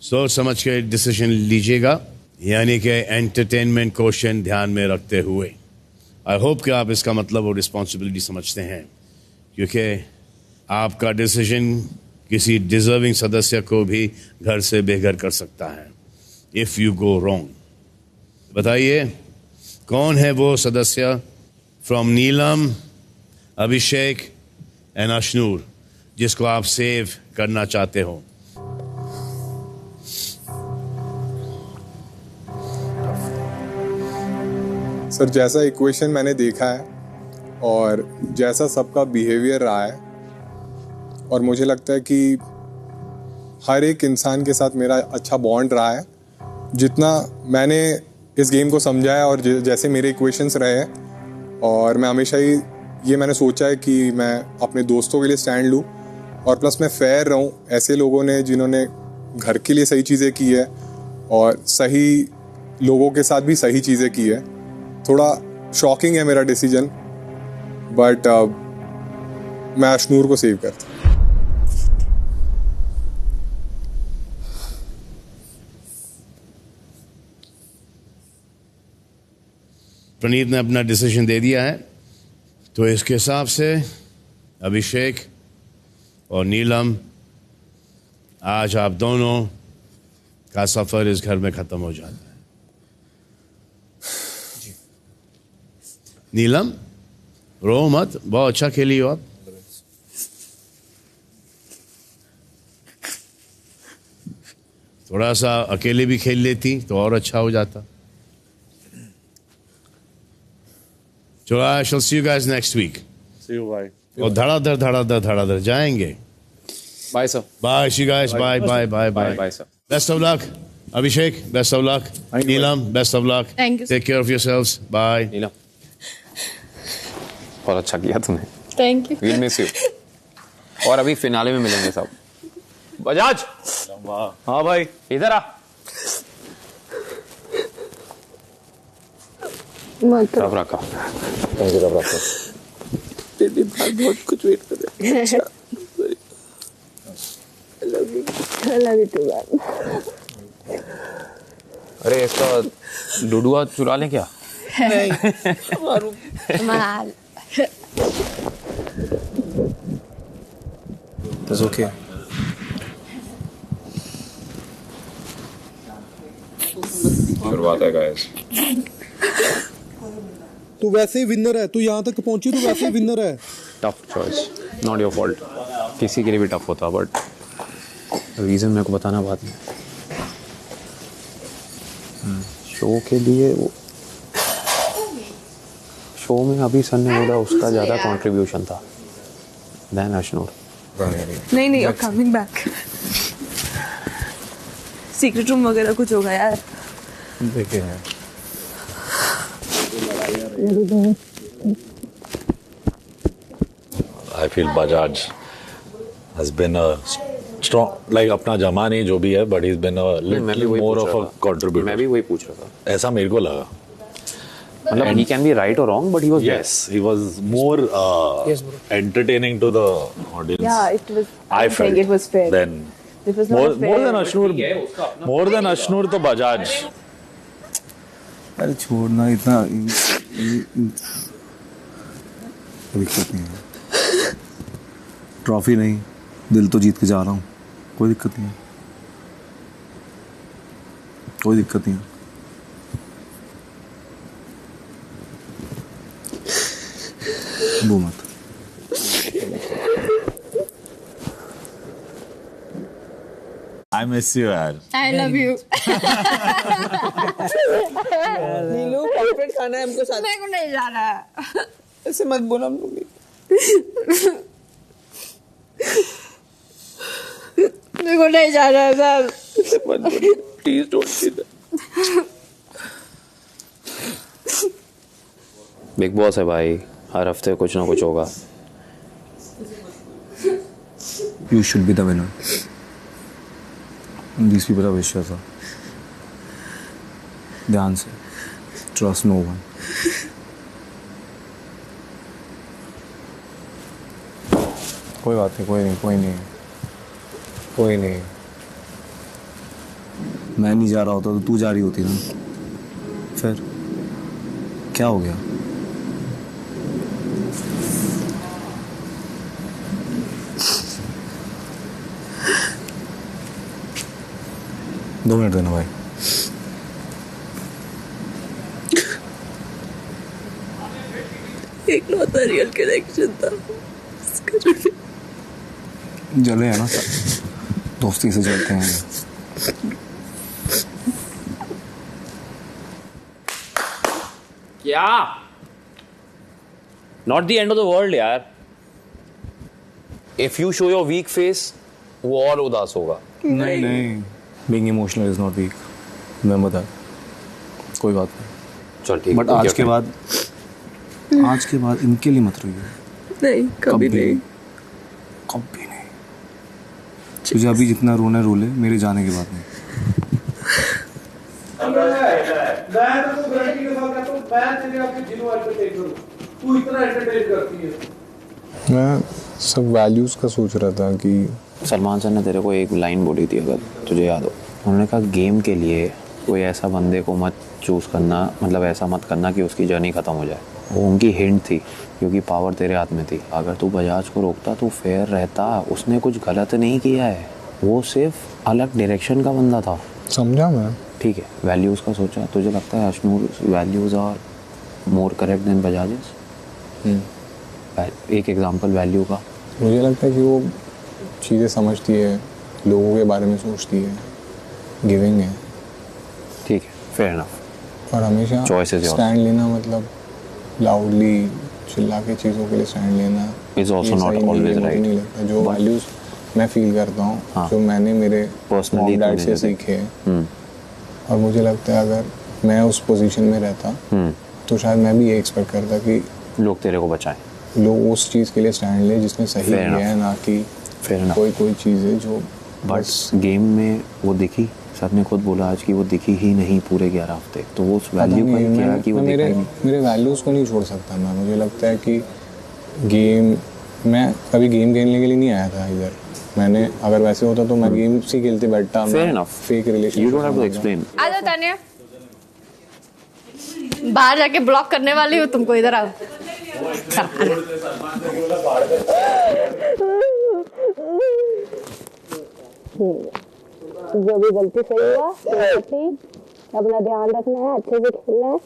सोच समझ के डिसीजन लीजिएगा, यानी कि एंटरटेनमेंट क्वेश्चन ध्यान में रखते हुए। आई होप कि आप इसका मतलब और रिस्पॉन्सिबिलिटी समझते हैं, क्योंकि आपका डिसीजन किसी डिजर्विंग सदस्य को भी घर से बेघर कर सकता है इफ यू गो रॉन्ग। बताइए कौन है वो सदस्य from Neelam, Abhishek and Ashnoor जिसको आप सेव करना चाहते हो? सर जैसा इक्वेशन मैंने देखा है और जैसा सबका बिहेवियर रहा है, और मुझे लगता है कि हर एक इंसान के साथ मेरा अच्छा बॉन्ड रहा है, जितना मैंने इस गेम को समझा है और जैसे मेरे इक्वेशंस रहे हैं, और मैं हमेशा ही ये मैंने सोचा है कि मैं अपने दोस्तों के लिए स्टैंड लूँ और प्लस मैं फेयर रहूँ ऐसे लोगों ने जिन्होंने घर के लिए सही चीज़ें की है और सही लोगों के साथ भी सही चीज़ें की है। थोड़ा शॉकिंग है मेरा डिसीजन, बट मैं अशनूर को सेव करता। प्रणीत ने अपना डिसीजन दे दिया है, तो इसके हिसाब से अभिषेक और नीलम, आज आप दोनों का सफर इस घर में खत्म हो जाता है। नीलम, रो मत, बहुत अच्छा खेली हो आप। थोड़ा सा अकेले भी खेल लेती तो और अच्छा हो जाता। चलो, I shall see you guys next week. See you, bye. और धड़ाधड़ जाएंगे। Bye sir. Bye she guys, bye bye bye bye bye sir. Best of luck Abhishek, best of luck Neelam, best of luck. Thank you, sir. Take care of yourselves, bye. Neelam, बहुत अच्छा किया तुमने। Thank you. We'll miss you. और अभी finale में मिलेंगे सब। बजाज, हाँ भाई, इधर आ। रब रखा। रब रखा। तेरी बात बहुत कुछ वेट कर रहे हैं। अच्छा। Love you too ma'am. अरे इसका डुडुआ चुरा लें क्या? नहीं। माल। That's okay. शुरुआत है गाइस। तू वैसे ही विनर है, तू यहाँ तक पहुंची तो वैसे ही विनर है। Tough choice, not your fault. किसी के लिए भी टफ होता, बट रीजन मेरे को बताना बाद में। शो के लिए वो शो में अभी सन ने बोला उसका ज़्यादा कंट्रीब्यूशन था देन अशनूर। नहीं, you're coming back. Secret room वगैरह कुछ होगा यार। देखे हैं। I feel Bajaj has been a strong, like अपना जमा नहीं जो भी है, but he's been a little more of a contributor. मैं भी वही पूछ रहा था। ऐसा मेरे को लगा। मतलब he can be right or wrong, but he was yes, he was more entertaining to the audience. Yeah, it was. I felt it was fair. Then It was more not fair. more than Ashnur तो Bajaj. अरे छोड़ना इतना दिक्कत नहीं है। Trophy नहीं, दिल तो जीत के जा रहा हूँ, कोई दिक्कत नहीं है, कोई दिक्कत नहीं है। वो मत। I miss you यार। I love you। नीलू, पॉपरेट खाना है हमको साथ। मेरे को नहीं जा रहा है। ऐसे मत बोल हम लोग। मेरे को नहीं जा रहा है सर। ऐसे मत बोल, please don't see that. Big boss है भाई, हर हफ्ते कुछ ना कुछ होगा। You should be the winner. These people are vicious. ध्यान से, trust no one. कोई बात नहीं, कोई नहीं, कोई नहीं, कोई नहीं। मैं नहीं जा रहा होता तो तू जा रही होती ना, फिर क्या हो गया? दो मिनट देना भाई। एक लौता रियल कनेक्शन था। जले है ना, दोस्ती से जलते हैं। क्या? Not the end of the world यार। If you show your weak face, वो और उदास होगा। नहीं नहीं, being emotional is not weak, remember that. कोई बात नहीं, चल ठीक। बट आज के बाद इनके लिए मत रोइए। नहीं, कभी नहीं, कभी नहीं। तुझे अभी जितना रोना रो ले, मेरे जाने के बाद नहीं। मैं तो गारंटी के साथ कहता हूं, मैं तेरे आपके जिनो पे टेक करूं, तू इतना एंटरटेन करती है। मैं सब वैल्यूज का सोच रहा था कि सलमान सर ने तेरे को एक लाइन बोली थी, अगर तुझे याद हो। उन्होंने कहा गेम के लिए कोई ऐसा बंदे को मत चूज़ करना, मतलब ऐसा मत करना कि उसकी जर्नी ख़त्म हो जाए। वो उनकी हिंट थी, क्योंकि पावर तेरे हाथ में थी। अगर तू बजाज को रोकता तो फेयर रहता। उसने कुछ गलत नहीं किया है, वो सिर्फ अलग डायरेक्शन का बंदा था। समझा मैं। ठीक है, वैल्यूज़ का सोचा। तुझे लगता है Ashnoor values are more correct than बजाजेस? एक एग्जांपल वैल्यू का। मुझे लगता है कि वो चीज़ें समझती है, लोगों के बारे में सोचती है, गिविंग है। ठीक है, फेयर इनफ। और हमेशा Choice is yours. स्टैंड लेना, मतलब लाउडली चिल्ला के चीज़ों के लिए स्टैंड लेना Is also not always right. नहीं लगता। जो वैल्यूज़ मैं फील करता हूँ, जो मैंने मेरे Personally मॉम डैड से सीखे हैं, और मुझे लगता है अगर मैं उस पोजीशन में रहता तो शायद मैं भी ये एक्सपेक्ट करता कि लोग तेरे को बचाएं, लोग उस चीज़ के लिए स्टैंड ले जिसने सही किया है, ना कि कोई चीज़ है जो बस गेम में वो दिखी। सर ने खुद बोला आज कि वो दिखी ही नहीं पूरे 11 हफ्ते, तो वो उस वैल्यू का क्या कि वो मेरे वैल्यूज़ को नहीं छोड़ सकता मैं। मुझे लगता है कि गेम, मैं कभी गेम खेलने के लिए नहीं आया था इधर। मैंने अगर वैसे होता तो मैं गेम से खेलते बैठता। Fake relation, you don't have to explain. आ जाओ तानिया, बाहर जाके ब्लॉक करने वाली हूँ तुमको, इधर आओ। जो भी गलती सही हुआ थी, अपना ध्यान रखना है, अच्छे से खेलना है,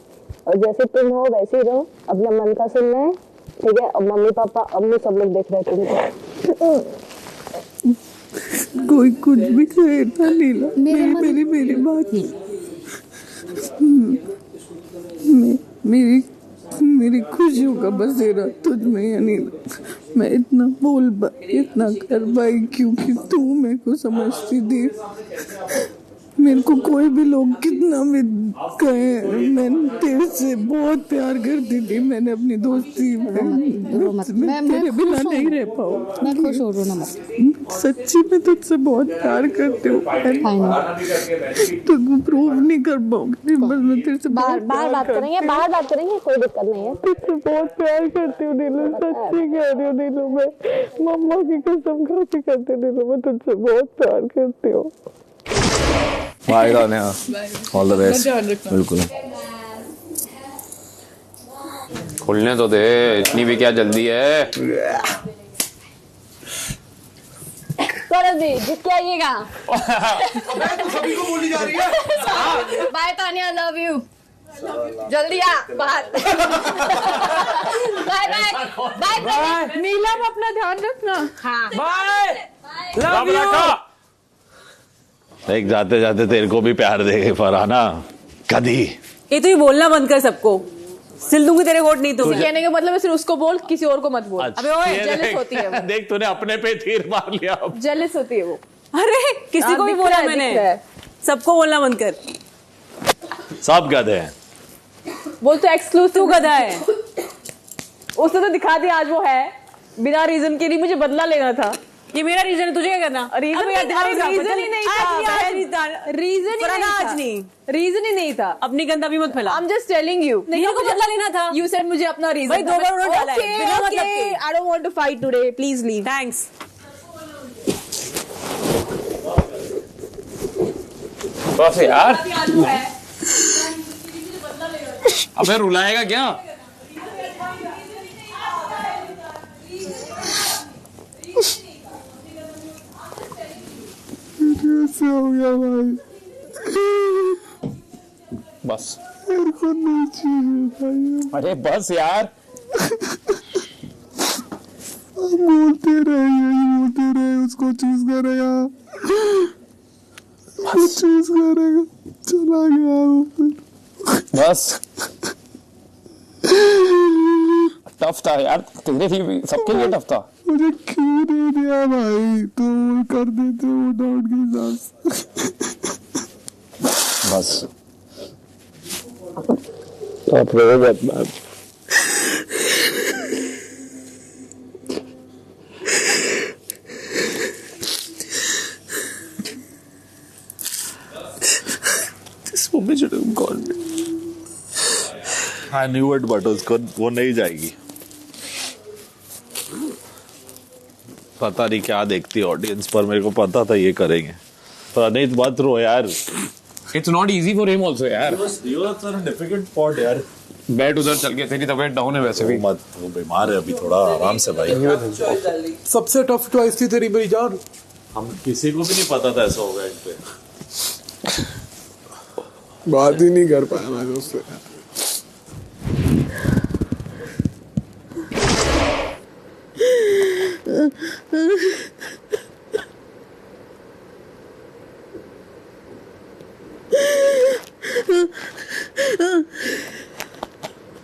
और जैसे तुम हो वैसे ही रहो, अपना मन का सुनना है, ठीक है? और मम्मी पापा अम्मी सब लोग देख रहे हैं तुमको। कोई कुछ भी कहे ना नीला, मेरी बात मेरी खुशियों का बसेरा तुझ में है नीला। मैं इतना इतना कर पाई क्योंकि तू मेरे को समझती थी। मेरे को कोई भी लोग कितना भी कहे, मैं तेरे से बहुत प्यार करती थी। मैंने अपनी दोस्ती में तेरे बिना नहीं रह पाऊँ। मैं खुश हो रहा हूँ, सच्ची में तुझसे बहुत प्यार करती हूँ। तुझको प्रूव नहीं कर पाऊंगी, बस मैं तेरे से बाहर बात करेंगे, कोई दिक्कत नहीं है। तुझसे बहुत प्यार करती हूँ नीलू, सच्ची कह रही हूँ नीलू। मैं मम्मा की कसम खाती करती नीलू, मैं तुझसे बहुत प्यार करती हूँ। Bye Tanya, all the best. बिल्कुल। खुलने तो दे, इतनी भी क्या जल्दी है। जीत के आइएगा। सभी को बोली जा रही है। Bye Tania, love you. जल्दी आ बाहर। बाय। नीलम अपना ध्यान रखना। हाँ बाय, लव यू। एक जाते जाते तेरे को भी प्यार देगी फरहाना कदी। ये तो ये बोलना बंद कर सबको, सिल दूंगी तेरे वोट नहीं। तुम्हें कहने का मतलब है सिर्फ उसको बोल, किसी और को मत बोल। अच्छा, अबे ओए, जेलस होती है वो। देख तूने अपने पे तीर मार लिया। जेलस होती है वो। अरे किसी को भी बोला मैंने, सबको बोलना बंद कर। सब गधे हैं। बोल तो एक्सक्लूसिव गधा है। उसने तो दिखा दिया आज वो है, बिना रीजन के लिए मुझे बदला लेना था। ये मेरा रीजन है, तुझे क्या करना? रीजन ही नहीं था, रीजन ही नहीं था। अपनी गंदा भी मत फैला। I'm just telling you. नहीं को बदला लेना था। You said मुझे अपना रीजन। भाई 2 बार उन्होंने डाला है बिना मतलब के। I don't want to fight today. Please leave. Thanks. बस यार, अबे रुलाएगा क्या? कैसे हो गया भाई? बस मेरे को नहीं चाहिए भाई। अरे बस यार, बोलते रहे उसको चूज करेगा, चूज करेगा, चला गया वो फिर। बस टफ था यार, तेरे लिए सबके लिए टफ था। मुझे क्यों नहीं दिया भाई? तो कर देते वो डाउट के साथ। बस आप लोग This moment should have gone. I knew it, but उसको वो नहीं जाएगी। पता नहीं क्या देखती ऑडियंस, पर मेरे को पता था ये करेंगे। पर नहीं मत रो यार, It's not easy for him also यार. You are in a difficult spot यार. बैठ उधर चल के, तेरी तबीयत डाउन है वैसे भी. मत, वो बीमार है अभी, थोड़ा आराम से भाई. सबसे टफ चॉइस थी तेरी मेरी जान. हम किसी को भी नहीं पता था ऐसा होगा इस पे. बात ही नहीं कर पाया मैं उससे.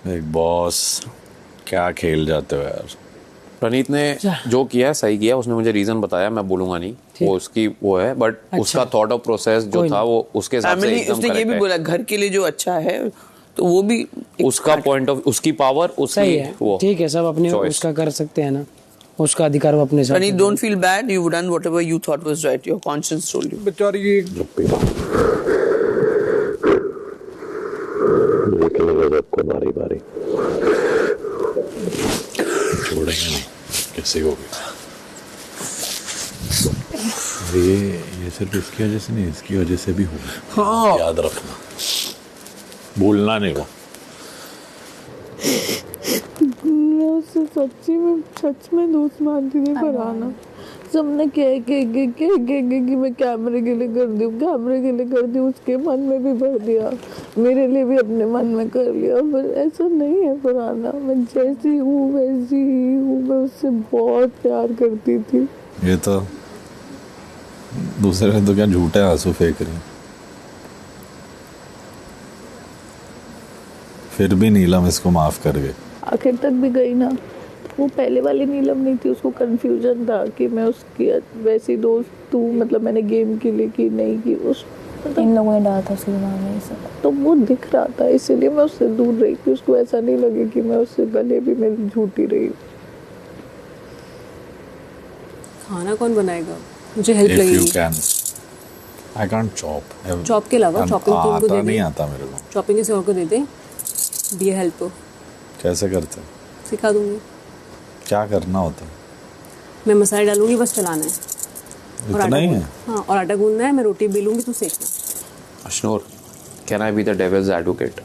एक बॉस क्या खेल जाते हो यार. प्रणीत ने जो किया सही किया. उसने मुझे रीजन बताया, मैं बोलूंगा नहीं, वो उसकी वो है, बट उसका थॉट ऑफ प्रोसेस जो था वो उसके हिसाब से एकदम उसने ये भी बोला घर के लिए जो अच्छा है तो वो भी उसका पॉइंट ऑफ, उसकी पावर, उसकी वो ठीक है. सब अपने उसका कर सकते हैं ना, उसका अधिकार वो अपने साथ. But don't feel bad. You've done whatever you thought was right. Your conscience told you. बेचारी ये सबको बारी बारी छोड़ेंगे नहीं, कैसे होगी. ये सिर्फ इसकी वजह से नहीं, इसकी वजह से भी होगा. हाँ. याद रखना, भूलना नहीं वो. उससे सच में दोस्त मानती थी फरहाना. सबने कह कि मैं कैमरे के लिए कर दी, उसके मन में भी भर दिया, मेरे लिए भी अपने मन में कर लिया. पर ऐसा नहीं है फरहाना, मैं जैसी हूँ वैसी ही हूँ. मैं उससे बहुत प्यार करती थी. ये तो दूसरे तो क्या झूठे आंसू फेंक रही. फिर भी नीलम इसको माफ कर गई. आखिर तक भी गई ना. वो पहले वाली नीलम नहीं थी, उसको कंफ्यूजन था कि मैं उसकी वैसी दोस्त हूँ, मतलब मैंने गेम के लिए की नहीं की. उस इन लोगों ने डाला था उसके दिमाग में सब, तो वो दिख रहा था, इसीलिए मैं उससे दूर रही कि उसको ऐसा नहीं लगे कि मैं उससे गले भी मैं झूठी रही हूँ. खाना कौन बनाएगा? मुझे हेल्प लगेगी. I can't chop. चॉप के अलावा चॉपिंग टीम को दे दे. नहीं आता मेरे को. चॉपिंग किसी और को दे दे. B help. कैसे करते? सिखा दूंगी. क्या करना होता है? मैं मसाले डालूंगी, बस चलाना है. इतना ही है. हाँ, और आटा गूंदना है. मैं रोटी बेलूंगी, तू सेकना. Ashnoor, can I be the devil's advocate?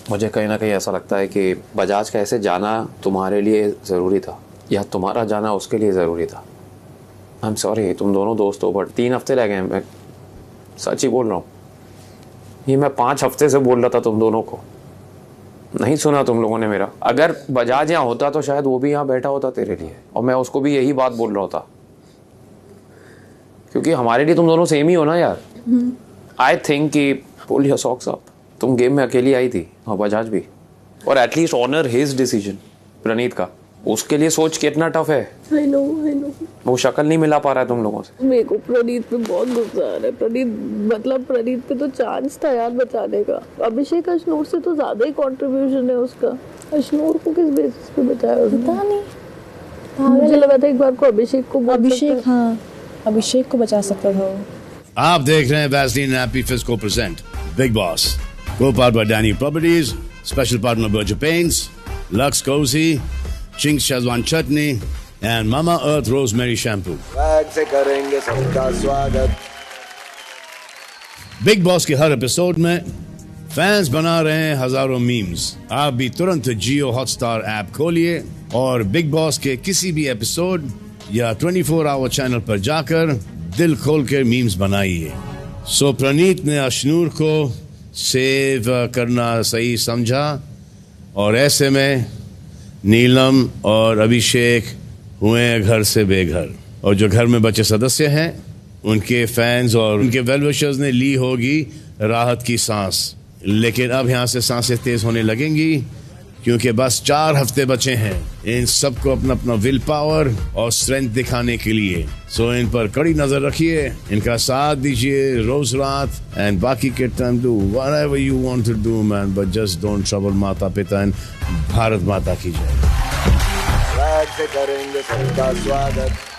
मुझे कहीं ना कहीं ऐसा लगता है कि बजाज का ऐसे जाना तुम्हारे लिए ज़रूरी था, या तुम्हारा जाना उसके लिए ज़रूरी था. आई एम सॉरी, तुम दोनों दोस्त हो, बट 3 हफ्ते लगे. मैं सच ही बोल रहा हूँ. ये मैं 5 हफ्ते से बोल रहा था तुम दोनों को, नहीं सुना तुम लोगों ने मेरा. अगर बजाज यहाँ होता तो शायद वो भी यहाँ बैठा होता तेरे लिए, और मैं उसको भी यही बात बोल रहा होता, क्योंकि हमारे लिए तुम दोनों सेम ही हो ना यार. आई थिंक कि पुल योर सॉक्स अप. तुम गेम में अकेली आई थी, हाँ बजाज भी, और एटलीस्ट ऑनर हिज डिसीजन. प्रणीत का उसके लिए सोच कितना टफ है. I know. वो शक्ल नहीं मिला पा रहा है तुम लोगों से. मेरे को प्रणीत पे बहुत गुस्सा आ रहा है. प्रणीत पे तो चांस था यार बचाने का. अभिषेक अशनूर से तो ज्यादा ही कंट्रीब्यूशन है उसका. अशनूर को किस बेसिस पे बचाया? पता नहीं. मुझे लगा था एक बार को अभिषेक को बचा सकता था. आप देख रहे हैं वैसलीन हैप्पी फिस्ट को present Bigg Boss, co-powered by Danny properties, special partner Berger paints, Lux Cozi, Ching's Schezwan chutney and Mama Earth Rosemary Shampoo. से करेंगे सबका स्वागत. बिग बॉस के हर एपिसोड में फैंस बना रहे हैं हजारों मीम्स. आप भी तुरंत जियो हॉटस्टार ऐप खोलिए और बिग बॉस के किसी भी एपिसोड या 24 आवर चैनल पर जाकर दिल खोल कर मीम्स बनाइए. सो प्रणीत ने अशनूर को सेव करना सही समझा, और ऐसे में नीलम और अभिषेक हुए घर से बेघर, और जो घर में बचे सदस्य हैं उनके फैंस और उनके वेलविशर्स ने ली होगी राहत की सांस. लेकिन अब यहाँ से सांसें तेज होने लगेंगी, क्योंकि बस 4 हफ्ते बचे हैं इन सबको अपना अपना विल पावर और स्ट्रेंथ दिखाने के लिए. सो इन पर कड़ी नजर रखिए, इनका साथ दीजिए रोज रात, एंड बाकी के time do whatever you want to do man, but just don't trouble माता पिता एंड भारत माता की जय. से करेंगे सबका स्वागत.